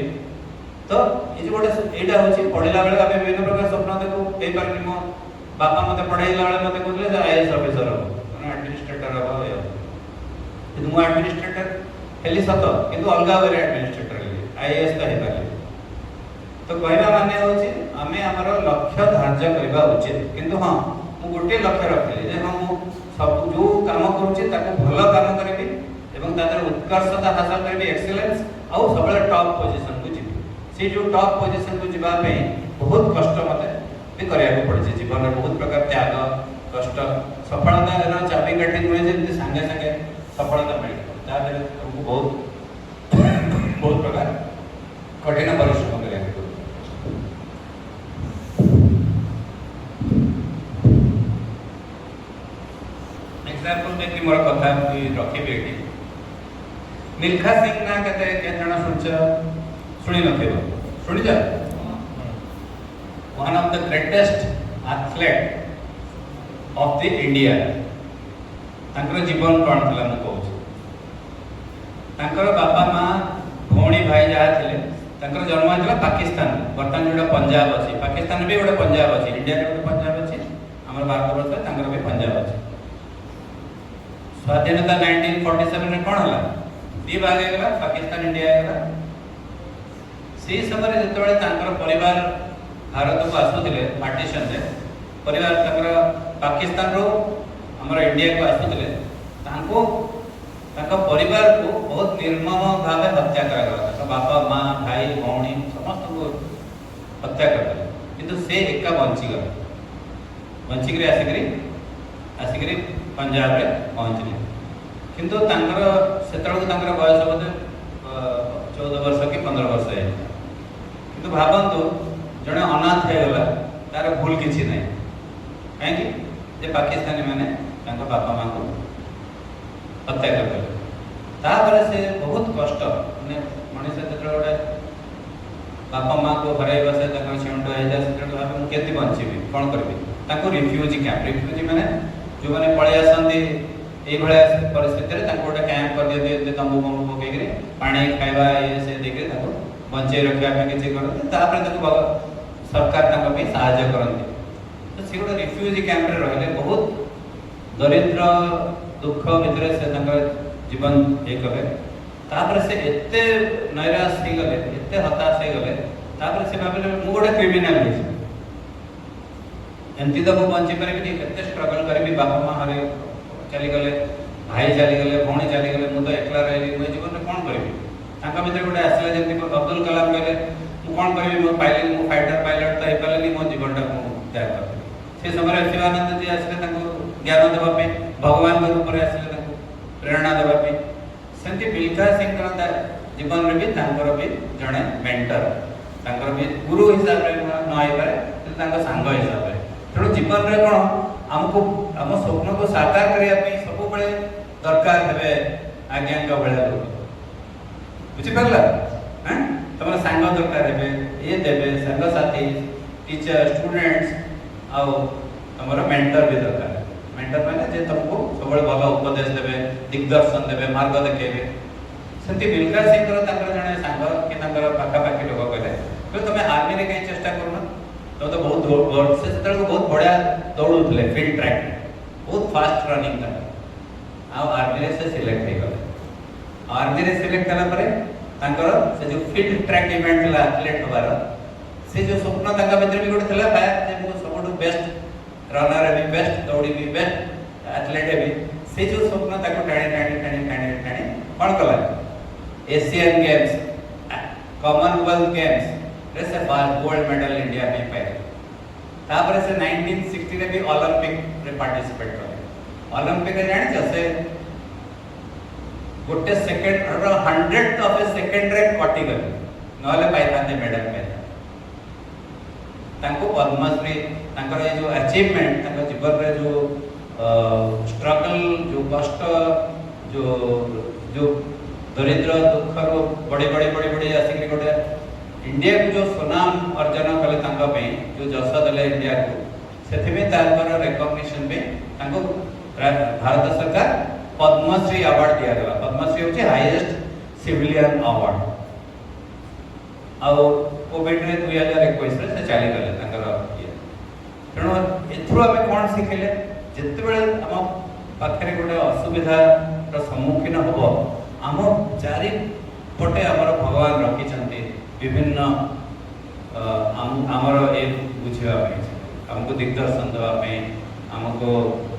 तो ये गोटे एटा होची पढेला बेले आमे विभिन्न प्रकार स्वप्न देखो ए पर कि मो बापा मते पढाइला बेले मते कहले जे आईएएस ऑफिसर हो माने एडमिनिस्ट्रेटर हो किंतु मु एडमिनिस्ट्रेटर हेली सत किंतु अलगा वे एडमिनिस्ट्रेटर हेली आईएएस तो हे पाले तो कहबा माने होची आमे हमर लक्ष्य धार्य करबा उचित किंतु हां मु गोटे लक्ष्य रखले जे हम सब जो काम करूची ताको भलो काम करबी एवं तादर उत्कर्षता हासिल करबी एक्सीलेंस आउ सबले टॉप पोजीशन को जीबी से जो टॉप पोजीशन को जीबा पे बहुत कष्ट मते भी करिया को पड़े जीवन में बहुत प्रकार त्याग कष्ट सफलता रा चाबी काठी नुए जे संगे संगे सफलता मिले ता बेले तुमको बहुत प्रकार कठिन परिश्रम करिया को एग्जांपल देखि मोर कथा रखी बेटी मिल्खा सिंह ना कते के जण सुनी नथिबो सुनी जा one of the greatest athlete of the India तांकर जीवन कोन थला म कहू तांकर बापा मां भौणी भाई जहा थिले तांकर जन्म होइतला पाकिस्तान वर्तमान जोडा पंजाब अछि पाकिस्तान भी गोटे पंजाब अछि इंडिया रे गोटे पंजाब अछि हमर भारत वर्ष तांकर भी पंजाब अछि स्वाधीनता 1947 में कोन हला दी भाग गला पाकिस्तान इंडिया गला से समय जिते तांकर परिवार भारत को आसुले पार्टीशन रे परिवार तांकर पाकिस्तान रो हमर इंडिया को आसुले तांको तांको परिवार को बहुत निर्मम भाव हत्या करा गला बापा माँ भाई भौणी समस्त को हत्या कर किंतु से एका बंचिक आसिक पंजाब रे पहुँचले किंतु तांकर सेतळకు तांकर बयस बोधे 14 वर्ष कि 15 वर्ष है किंतु भाबंतु जने अनाथ है गला तार भूल किछि नै काहे जे पाकिस्तानी माने तांको बापा मां को हत्या कर देले तापर से बहुत कष्ट माने मनुष्य जेतळ गोटे बापा मां को हराई बसे तांको छेंड है जा सेतळ भाबे मु केति बंचिबी कोन करबी तांको रिफ्यूजी माने जो माने पळे आसंती ए भलिया परिस्थिति रे तांको गोटे कैंप कर दिए तंबू बंबू पकई पानी खाइबा ये से देके ताको बंचे रखिया पे किछि करते तापर ताको सरकार ताको भी सहायता करନ୍ତି तो से गोटे रिफ्यूजी कैंप रे रहले बहुत दरिद्र दुख भितर से तांकर जीवन एक कले तापर से एते नैराश हो गले एते हताश हो गले तापर से भाबले मु गोटे क्रिमिनल हे एंती तो बंची परिबी केते स्ट्रगल करबी बापा मां हरे चली गले भाई चली गले भौणी चली गले मु तो एकला रहली मु जीवन में कोन करबी ताका भीतर गोटे आसले जेंती अब्दुल कलाम कहले मु कोन करबी मु पाइलट मु फाइटर पाइलट तो हेपलेनी मो जीवन टा मु त्याग कर से समय शिवानंद जी आसले ताको ज्ञान देबा पे भगवान के रूप रे आसले ताको प्रेरणा देबा पे सेंती बिलका सिंह करता जीवन रे भी तांकर भी जणे मेंटर तांकर भी गुरु हिसाब रे न आइ पारे तांका संग हिसाब रे तेणु जीवन रे कोन हमको हम स्वप्न को साकार करिया पे सब बड़े दरकार हेबे आज्ञा का बड़ा लोग बुझि परला हैं तमरा संग दरकार हेबे ये देबे संग साथी टीचर स्टूडेंट्स आउ तमरा मेंटर भी दरकार मेंटर माने जे तुमको सब बड़े भला उपदेश देबे दिग्दर्शन देबे मार्ग देखेबे सेंती बिलका सिंह कर ताकर जने संग के ताकर पाखा पाखी लोग कहले तो तुम आर्मी रे कई चेष्टा करना तो बहुत से बहुत बढ़िया दौड़ुले फील्ड ट्रैक बहुत फास्ट रनिंग था आ आर्मी रे से सिलेक्ट हो गले आर्मी रे सिलेक्ट कला परे तांकर से जो फील्ड ट्रैक इवेंट ला एथलीट होबार से जो स्वप्न तांका भीतर भी गोटे थला फायर जे मो सबटू बेस्ट रनर है भी बेस्ट दौड़ी भी बेस्ट एथलीट है भी से जो स्वप्न ताको टाणी कोन कला एशियन गेम्स कॉमनवेल्थ गेम्स रे से फर्स्ट गोल्ड मेडल इंडिया में पाए तापर से 1960 रे भी ओलंपिक रे पार्टिसिपेट करे ओलंपिक रे जानि जसे गोटे सेकंड और 100th ऑफ ए सेकंड रे कटि गले नले पाइ थाते मेडल पे तांको पद्मश्री तांकर ये जो अचीवमेंट तांको जीवन रे जो स्ट्रगल जो कष्ट जो दरिद्र दुख रो बड़ी आसिक गोटे इंडिया को जो सुनाम अर्जन कले तांका पे जो जस दले इंडिया को सेथि में तांकर रिकॉग्निशन पे तांको भारत सरकार पद्मश्री अवार्ड दिया गला पद्मश्री होचे हाईएस्ट सिविलियन अवार्ड आ कोविड रे 2021 रे से चली गले तांकर ये तेणु एथरो हमें कोन सिखेले जते बेले हम पाखरे गोटे असुविधा रो सम्मुखीन होबो हम चारि पटे हमर भगवान रखी चंती विभिन्न आमर ए बुझा हमको दिग्दर्शन देवाई आमको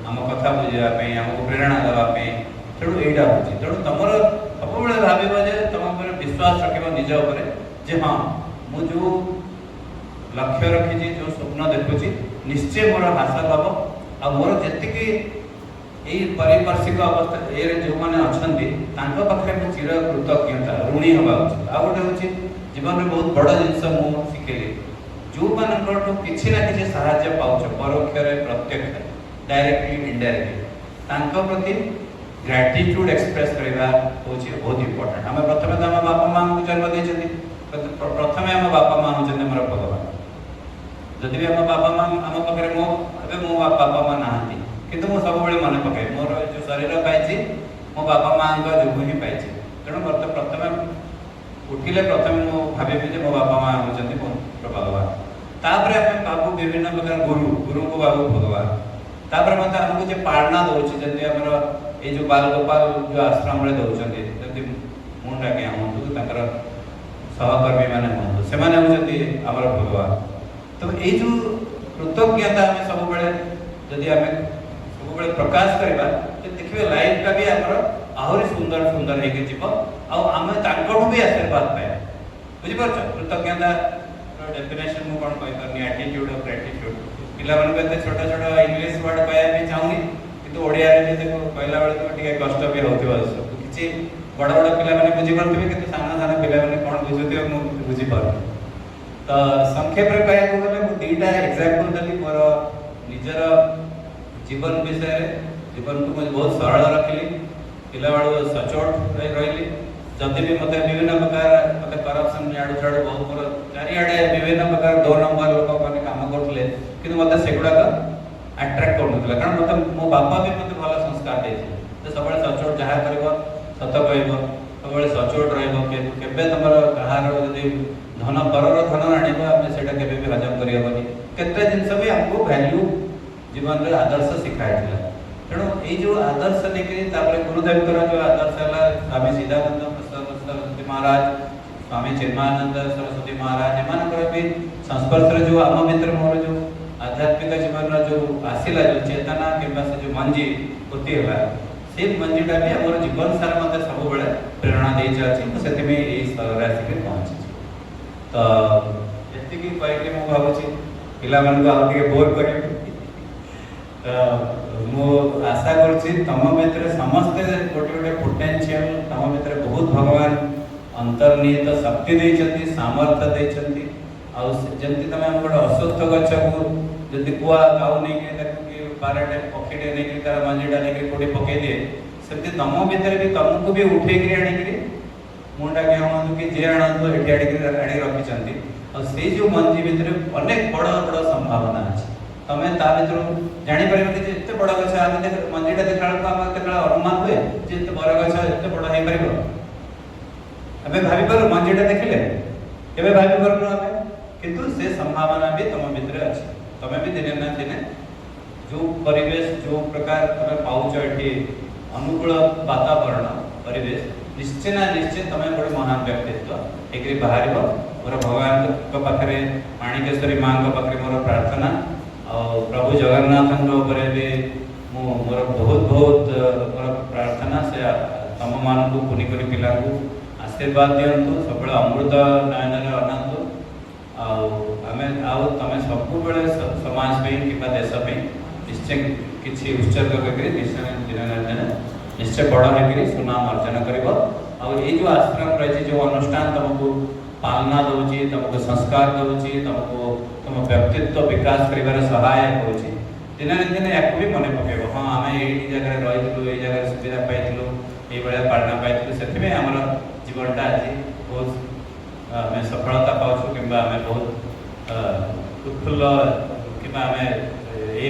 आम कथा बुझा आमको प्रेरणा देवाई तेणु यहीटा हूँ तेणु तुम सब भाव तुम विश्वास रख निज उपर जे हाँ मुझे लक्ष्य रखी जो स्वप्न देखुची निश्चय मोर हासिल हम आ मोर जी यही पारिपार्श्विक अवस्था ये जो मैंने अच्छा पाखे चिर कृतज्ञता ऋणी हवा उचित आ गोटे हूँ जीवन में बहुत बड़ जिनस मु शिखिली जो मानू किसी ना कि साहाय्य पाउछ परोक्ष प्रत्यक्ष डायरेक्टली इनडायरेक्टली प्रति ग्रेटिट्यूड एक्सप्रेस करवा होची बहुत इंपोर्टेंट आम प्रथम तो आम बापा माँ को जन्म देते प्रथम आम बापा माँ हूँ मोर भगवान जदि भी आम बापा माँ आम पाखे मो बापा माँ नहांती किंतु मु सब मन पकाए मोर जो शरीर पाई मो बापा माँ जो ही पाई तेणु प्रथम उठिले प्रथम मु भावी मो बापा माँ हूँ मोर भगवान तापर आम बाबू विभिन्न प्रकार गुरु को बाबू भगवान तापर मत आमको जो पालना दौर जमी आम ये जो बाल गोपाल जो आश्रम दौरान जमी मुंडा हूँ तांकर सहकर्मी मैंने हूँ से आमर भगवान। तो ये जो कृतज्ञता आम सब जदि आम सब प्रकाश करवा देखिए लाइफटा भी आमर आहरी सुंदर सुंदर होम भी आशीर्वाद पाए बुझीपार कृतज्ञता डेफिनेशन मुझे कौन कहीपर एटीट्यूड ऑफ ग्रेटिट्यूड पिला छोटा छोटा इंग्लिश वर्ड कहना चाहूनी कि ओडिया कहला बेले कष्ट भी होती किसी बड़ बड़ पिला बुझीपारे कि सान सान पिला कौन बुझुवे मुझे बुझीपार। तो संक्षेप में कहूँ गले मुझे दुईटा एग्जाम्पल देली मोर निजर जीवन विषय जीवन को मुझे बहुत सरल रखिली पिला बेलू सचोट रही जदि भी मत विभिन्न प्रकार मत करप्शन याडू छाड़ू बहुत मोर चारिआडे विभिन्न प्रकार 2 नंबर लोक मैंने कम करते कि मत से गुड़ाक अट्राक्ट कर कारण मत मो बापा भी मत भल संस्कार देते सब सचोट जहाँ कर सत कह सब सचोट रे तुम कहार धन परर धन आने के हजम करहबनी केते जिनस भी आमको वैल्यू जीवन में आदर्श शिखाई तेणु ये जो आदर्श लेकिन गुरुदेव जो आदर्श है स्वामी सीधानंद सरस्वती महाराज स्वामी चिन्मानंद सरस्वती महाराज एम भी संस्पर्श जो आम भर मोर जो आध्यात्मिक जीवन जो आसला जो चेतना कि जो मंजी पोती है से मंजीटा भी आम जीवन सारा मत सब प्रेरणा दे चलती स्तर आसिक पहुँची। तो ये कहली मुझे भावुँ पिला आगे बोर कर मु आशा करुँच तुम भर समस्ते गोटे गोटे पोटेंशियल तुम भर बहुत भगवान अंतर्निहित शक्ति देते सामर्थ्य देते आमती तुम गोटे अश्वत्थ गच को जब कुआ गाऊ नहीं बारटे पक्षीटे नहीं तार मंजीटा नहीं कौटे पकई दिए सेमती तुम भर भी तुमको भी उठेक आनिक मुंडा क्या हूँ कि जे आणतु ये आड़ी रखी से जो मंजी भितर अनेक बड़ बड़ संभावना अच्छी तमें भर जापर कि एत बड़ गछ आम मंजीटा देखा बेलू अनुमान हुए जे बर गछ एत बड़ हो पार आम भापार मंजीटा देखिले के भापार आम किंतु से संभावना भी तुम भर अच्छी तुम भी दिने ना दिने जो परिवेश जो प्रकार तुम पाच ये अनुकूल वातावरण परिवेश निश्चय ना निश्चय तुम गोटे महान व्यक्तित्व एक बाहर मोर भगवान पाखे माणिकेश्वरी माँ पाखे मोर प्रार्थना और प्रभु जगन्नाथ भी मोर बहुत बहुत मोर प्रार्थना से तुम मान को पुनि पिला आशीर्वाद दिंतु सब अमृत नयन अनातु आम तुम सब समाज कि देश निश्चय किसी उत्सर्ग करके निश्चय दिन निश्चय बड़ होकर सुनाम अर्जन कर जो आश्रम रही जो अनुष्ठान तुमको पालना दूसरी तुमको संस्कार दूसरी तुमको तुम व्यक्तित्व विकास कर सहायक हो दिन दिन या भी मन पकेब हाँ आम ये जगह रही ये जगह सुविधा पाइलु ये पालना पाइलु से आम जीवनटा आज बहुत आम सफलता पाचु कि बहुत उत्फुल्ल कि ये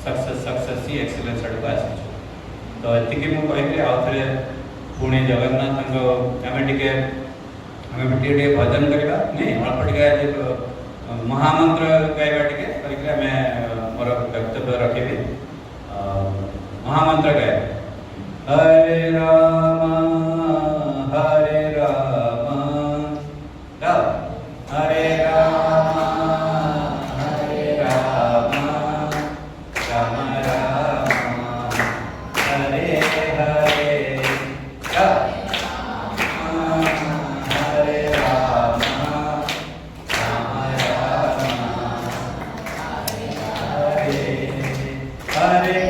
सक्सेस ही एक्सीलेंस आड़ को आसी। तो ये मुझे कही आउ थे पुणी जगन्नाथ आम टे भजन करवा नहीं अल्प टे महामंत्र गाइबा टे मोर वक्तव्य रखी महामंत्र गाय हरे राम हरे राम हरे राम हरे Ram Ram Ram Hare Hare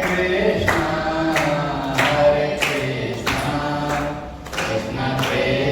Krishna Krishna Krishna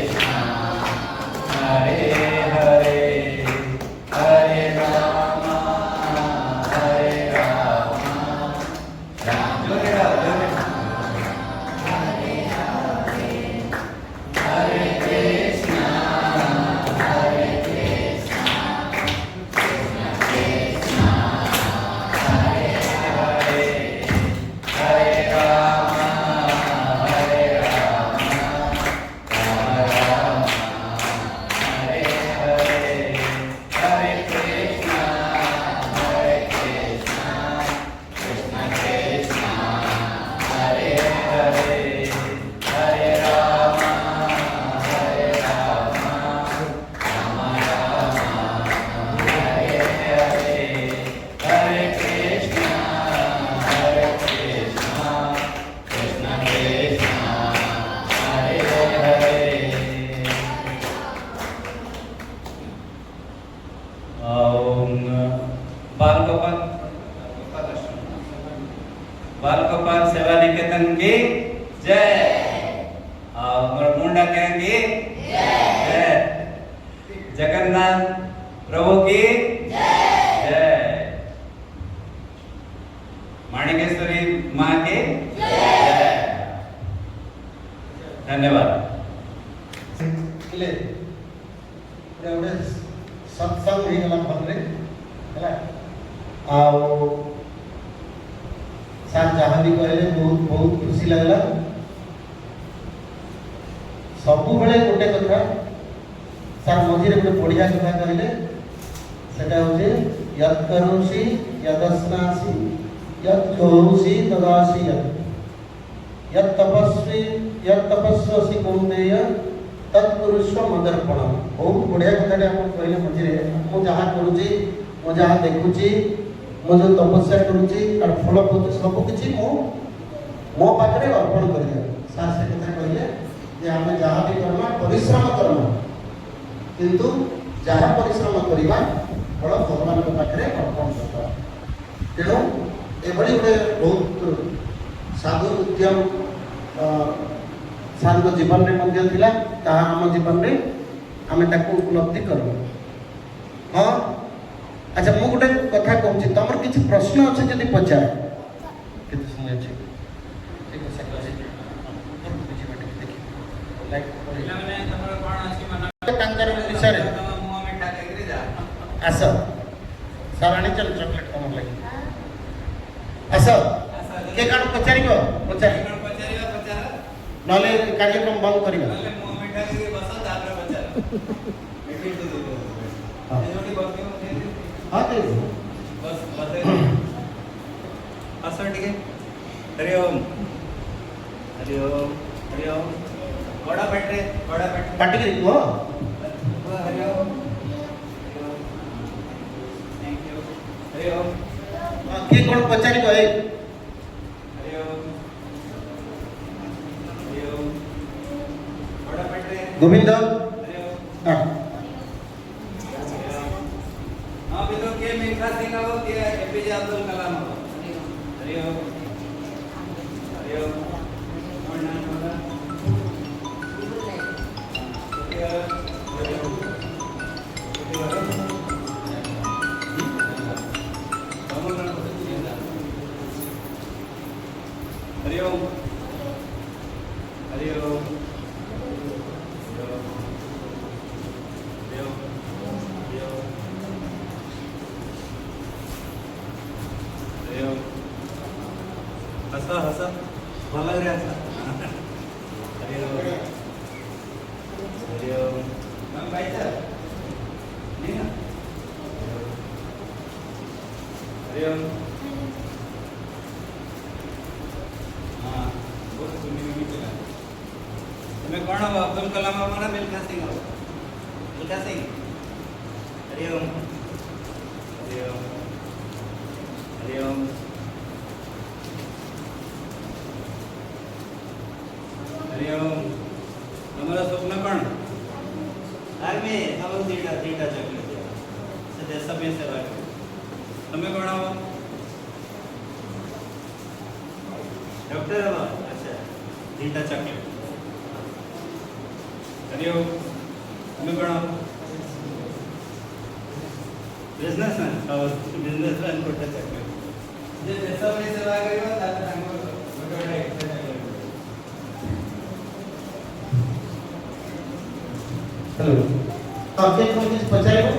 Jagannath प्रभु की जय। माणिकेश्वरी माँ के जय। धन्यवाद। सत्संग ही गला भलरे है आओ सार जहाँ भी कहले बहुत बहुत खुशी लगला। सबु बेले गोटे कथा सार मझिरे गोटे बढ़िया कथा कहले सेटा होचे यत् करोसि यदस्नासि यत् जोहसि तदासि यत् तपस्वसि कौन्तेय तत्पुरुष मदर्पणम। बहुत बढ़िया कथा आप कहले मझिरे मु जहाँ करुची मु जहाँ देखुची मु जो तपस्या करुची और फल पाऊँ सब किसी मो पाखे अर्पण कर दिया। सार से कथा कहले जे आम जहाँ भी करना परिश्रम करना किंतु जहाँ परिश्रम करवा फल भगवान पाखे अर्पण करवा। तेणु एभली गोटे बहुत साधु उद्यम सार जीवन में आम जीवन में आम उपलब्धि करूँ। हाँ अच्छा मु गोटे कथा कहूँ तुम किसी प्रश्न अच्छे जब पचार केते समय अच्छे विषय आस सार आनी चल चॉकलेट तुम लगे आस के कौन पचार पचार ना कार्यक्रम बंद कर हरि ओम हरि ओम हरि ओम बड़ा बैठे पार्टी को हरि ओम थैंक यू हरि ओम के कौन पचार हरि ओम बड़ा बैठे गोविंद हरि ओम हाँ हाँ भी तो के मिल्खा सिंह हो के एपीजे अब्दुल कलाम हो। हरि ओम हरि ओम और नाम बोला हरि ओम हरि ओम हसा हसा भल लग रहा था। हरि ओम हरि ओम मैम भाई साहब नहीं ना हरि ओम हाँ बहुत सुनने में भी चला तुम्हें कौन हो अब्दुल कलाम हमारा मिल्खा सिंह हो मिल्खा सिंह हरि ओम हरि ओम हरि ओम हरि ओम हमारा स्वप्न कौन आर्मी हम दीटा चॉकलेट से देश में सेवा कर तुम्हें कौन हो डॉक्टर हो अच्छा दीटा चॉकलेट हरि ओम तुम्हें कौन हो बिजनेसमैन और बिजनेसमैन कोटा चॉकलेट जे देश में सेवा करियो ताते हमको गोटे हेलो आपके को कुछ पचाए हो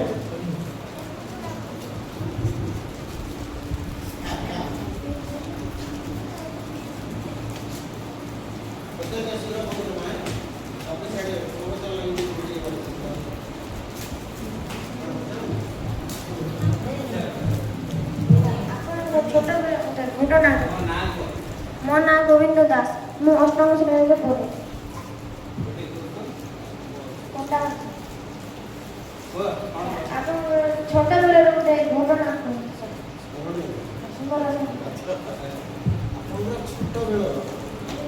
मो ना गोविंद दास मु अष्टम श्रेणी में पढ़े छोटा बेले गोटे घटना छोट बेल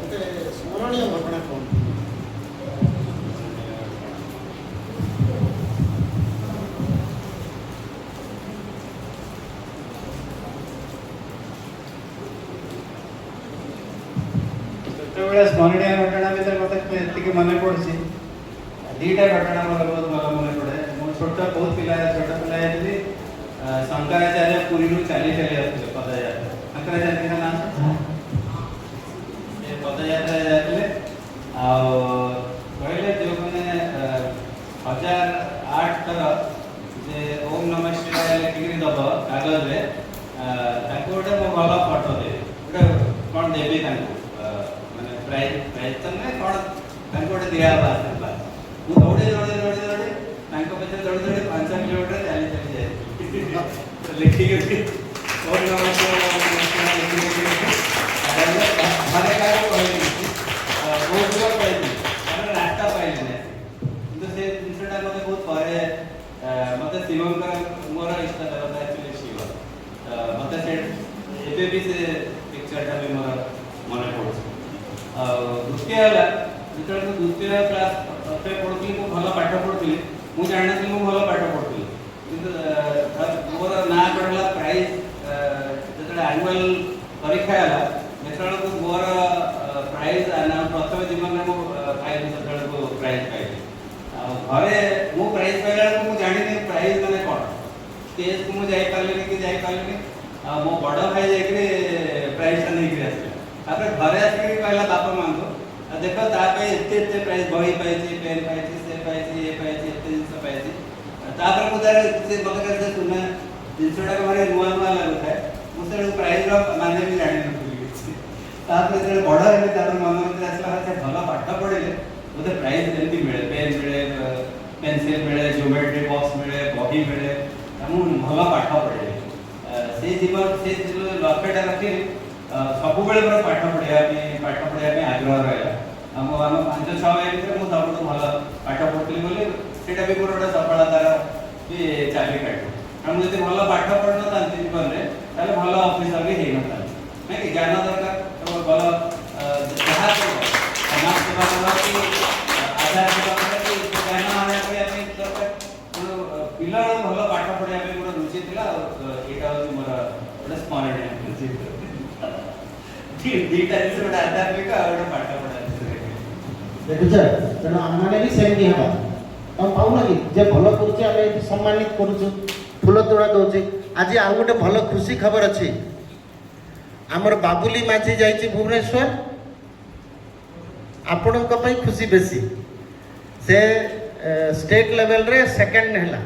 गोटे स्मरणीय घटना कौन ସେତେବେଳେ ସ୍ମରଣୀୟ ଘଟଣା ଭିତରେ ମୋତେ ଏତିକି ମନେ ପଡ଼ୁଛି ଦୁଇଟା ଘଟଣା ମୋତେ ବହୁତ ଭଲ ମନେ ପଡ଼େ। ମୁଁ छोट बहुत पिला छोट पिला जाती शंकराचार्य पुरी चली चली आते पदयात्रा शंकराचार्य का नाम ये पदयात्रा जाते कहले जो मैंने 1008 थर जे ओम नमः शिवाय लिखिक दब कागज में गोटे मो भल फटो दे गोटे कौन देवी माने प्राइज प्राइज तो नहीं कौन गोटे दिया मुझे दौड़े दौड़े दौड़े दौड़े पीछे दौड़ी दौड़ी 5 किलोमीटर चली चली जाए लिखिक ओम नमः शिवाय घरे का बहुत लोग पाइली रास्ता पाइली ना किंतु से जिनटा मते बहुत परे मते शिवंकर मोर इष्ट देवता एक्चुअली शिव मते से एबे भी से पिक्चरटा भी मोर मने पड़छ द्वितीय हला जेतले द्वितीय क्लास पे पढुथि को भलो पाठ पढुथि मु जानथि मु भलो पाठ पढुथि किंतु मोर ना पढला प्राइज जेतले एनुअल परीक्षा हला जेतले को मोर प्राइज आना प्रथम जीवन में पाइली सेतले को प्राइज पाइली घरे मु प्राइज पाइला को जानि नै प्राइज माने कोन स्टेज को मु जाई पारले कि जाई पारले मो बड़ भाई जाई के प्राइज नै कि आसे आपरे घरे आके कहला बापा मां को देखो ता पे एते प्राइज बही पाइछि पेन पाइछि से पाइछि ये पाइछि एते जिंस पाइछि तापर मु तारे से मते कर से सुना जिंसटा के मारे नुआ नुआ लागुଥାଏ मु से प्राइज रो माने भी जानि नै तापर जे बड़ हेले तापर मन में आसला से भलो पाठ पढिले ओते प्राइज जल्दी मिले पेन मिले पेंसिल मिले ज्योमेट्री बॉक्स मिले बही मिले हम भलो पाठ पढिले से जीवन से लक्ष्यटा रखी सब बेले मोर पाठ पढ़िया आग्रह रहा हम 5-6 भाई भर मुझे सब भल पाठ पढ़ी बोली सेटा भी मोर गोटे सफलतार भी चाबी काट कारण मुझे भल पाठ पढ़ न था जीवन में ताले भल ऑफिसर भी हो न था कि ज्ञान दरकार तो भल जहाँ समाज सेवा करवा कि आधार सेवा करवा कि ज्ञान आने पे दरकार पिला भल पाठ पढ़िया मोर रुचि थिला एटा होची मोर गोटे स्मरणीय रुचि दीटा जिस गोटे आध्यात्मिक और गोटे पाठ पढ़ा देखुछ तेणु आमने भी सेमती हवा तुम पाऊन कि जे भल करुचे आम ये सम्मानित करुचु फूल तोड़ा दौचे आज आउ गोटे भल खुशी खबर अच्छी आमर बाबुली माझी जाइए भुवनेश्वर आपण खुशी बेसी से स्टेट लेवल रे सेकंड है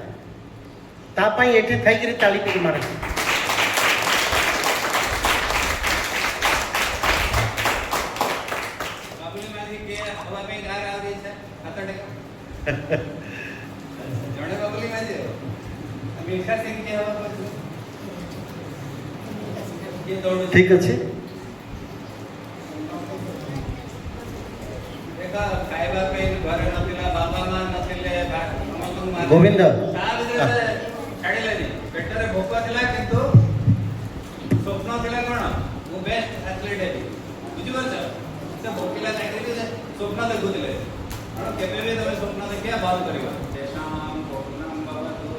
तापाई एठी थाइकरी ताली टिक मारे जड़े बबली माजे मीठा सिंह के हवा ये दौड़ ठीक अच्छे देखा खाइबा पे घर नथिला बाबा मां नथिले समस्त मां गोविंद ता बिदरे छाड़ी लेनी पेटरे भोक थिला किंतु स्वप्न थिला कोन वो बेस्ट एथलीट है बुझी परछ से भोकिला चाकरी के स्वप्न देखुथिले केबे भी तमे स्वप्न देखिया बात करिवा तेषां पूर्णं भवतु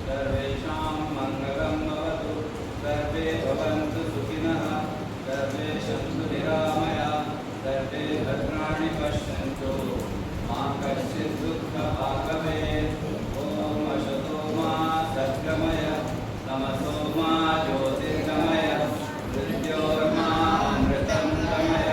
सर्वेषां मङ्गलं भवतु सर्वे भवन्तु सुखिनः सर्वे सन्तु निरामयाः सर्वे भद्राणि पश्यन्तु मा कश्चित् दुःखभाग् भवेत् ॐ असतो मा सद्गमय तमसो मा ज्योतिर्गमय मृत्योर्मा अमृतं गमय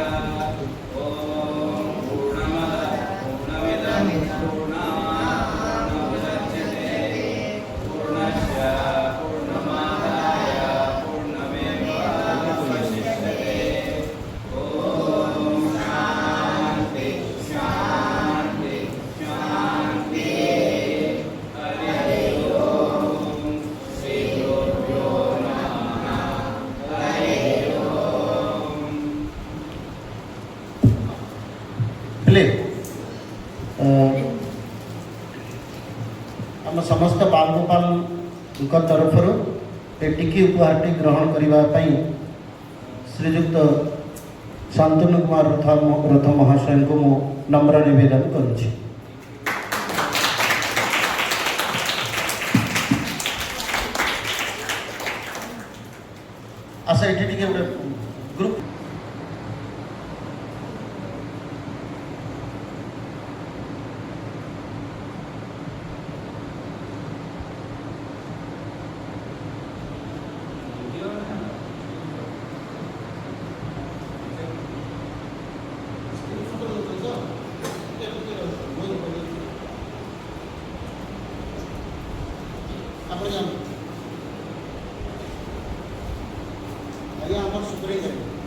आम समस्त बाल गोपाल तरफ टिकी उपहार ग्रहण करने श्रीजुक्त शांतनु कुमार रथ महाशय को मु नम्र निवेदन करुछि। आशा ये गोटे ग्रुप ଆପଣ ଜାଣନ୍ତୁ ଆଜ୍ଞା ଆମର ସୁପରଭାଇଜର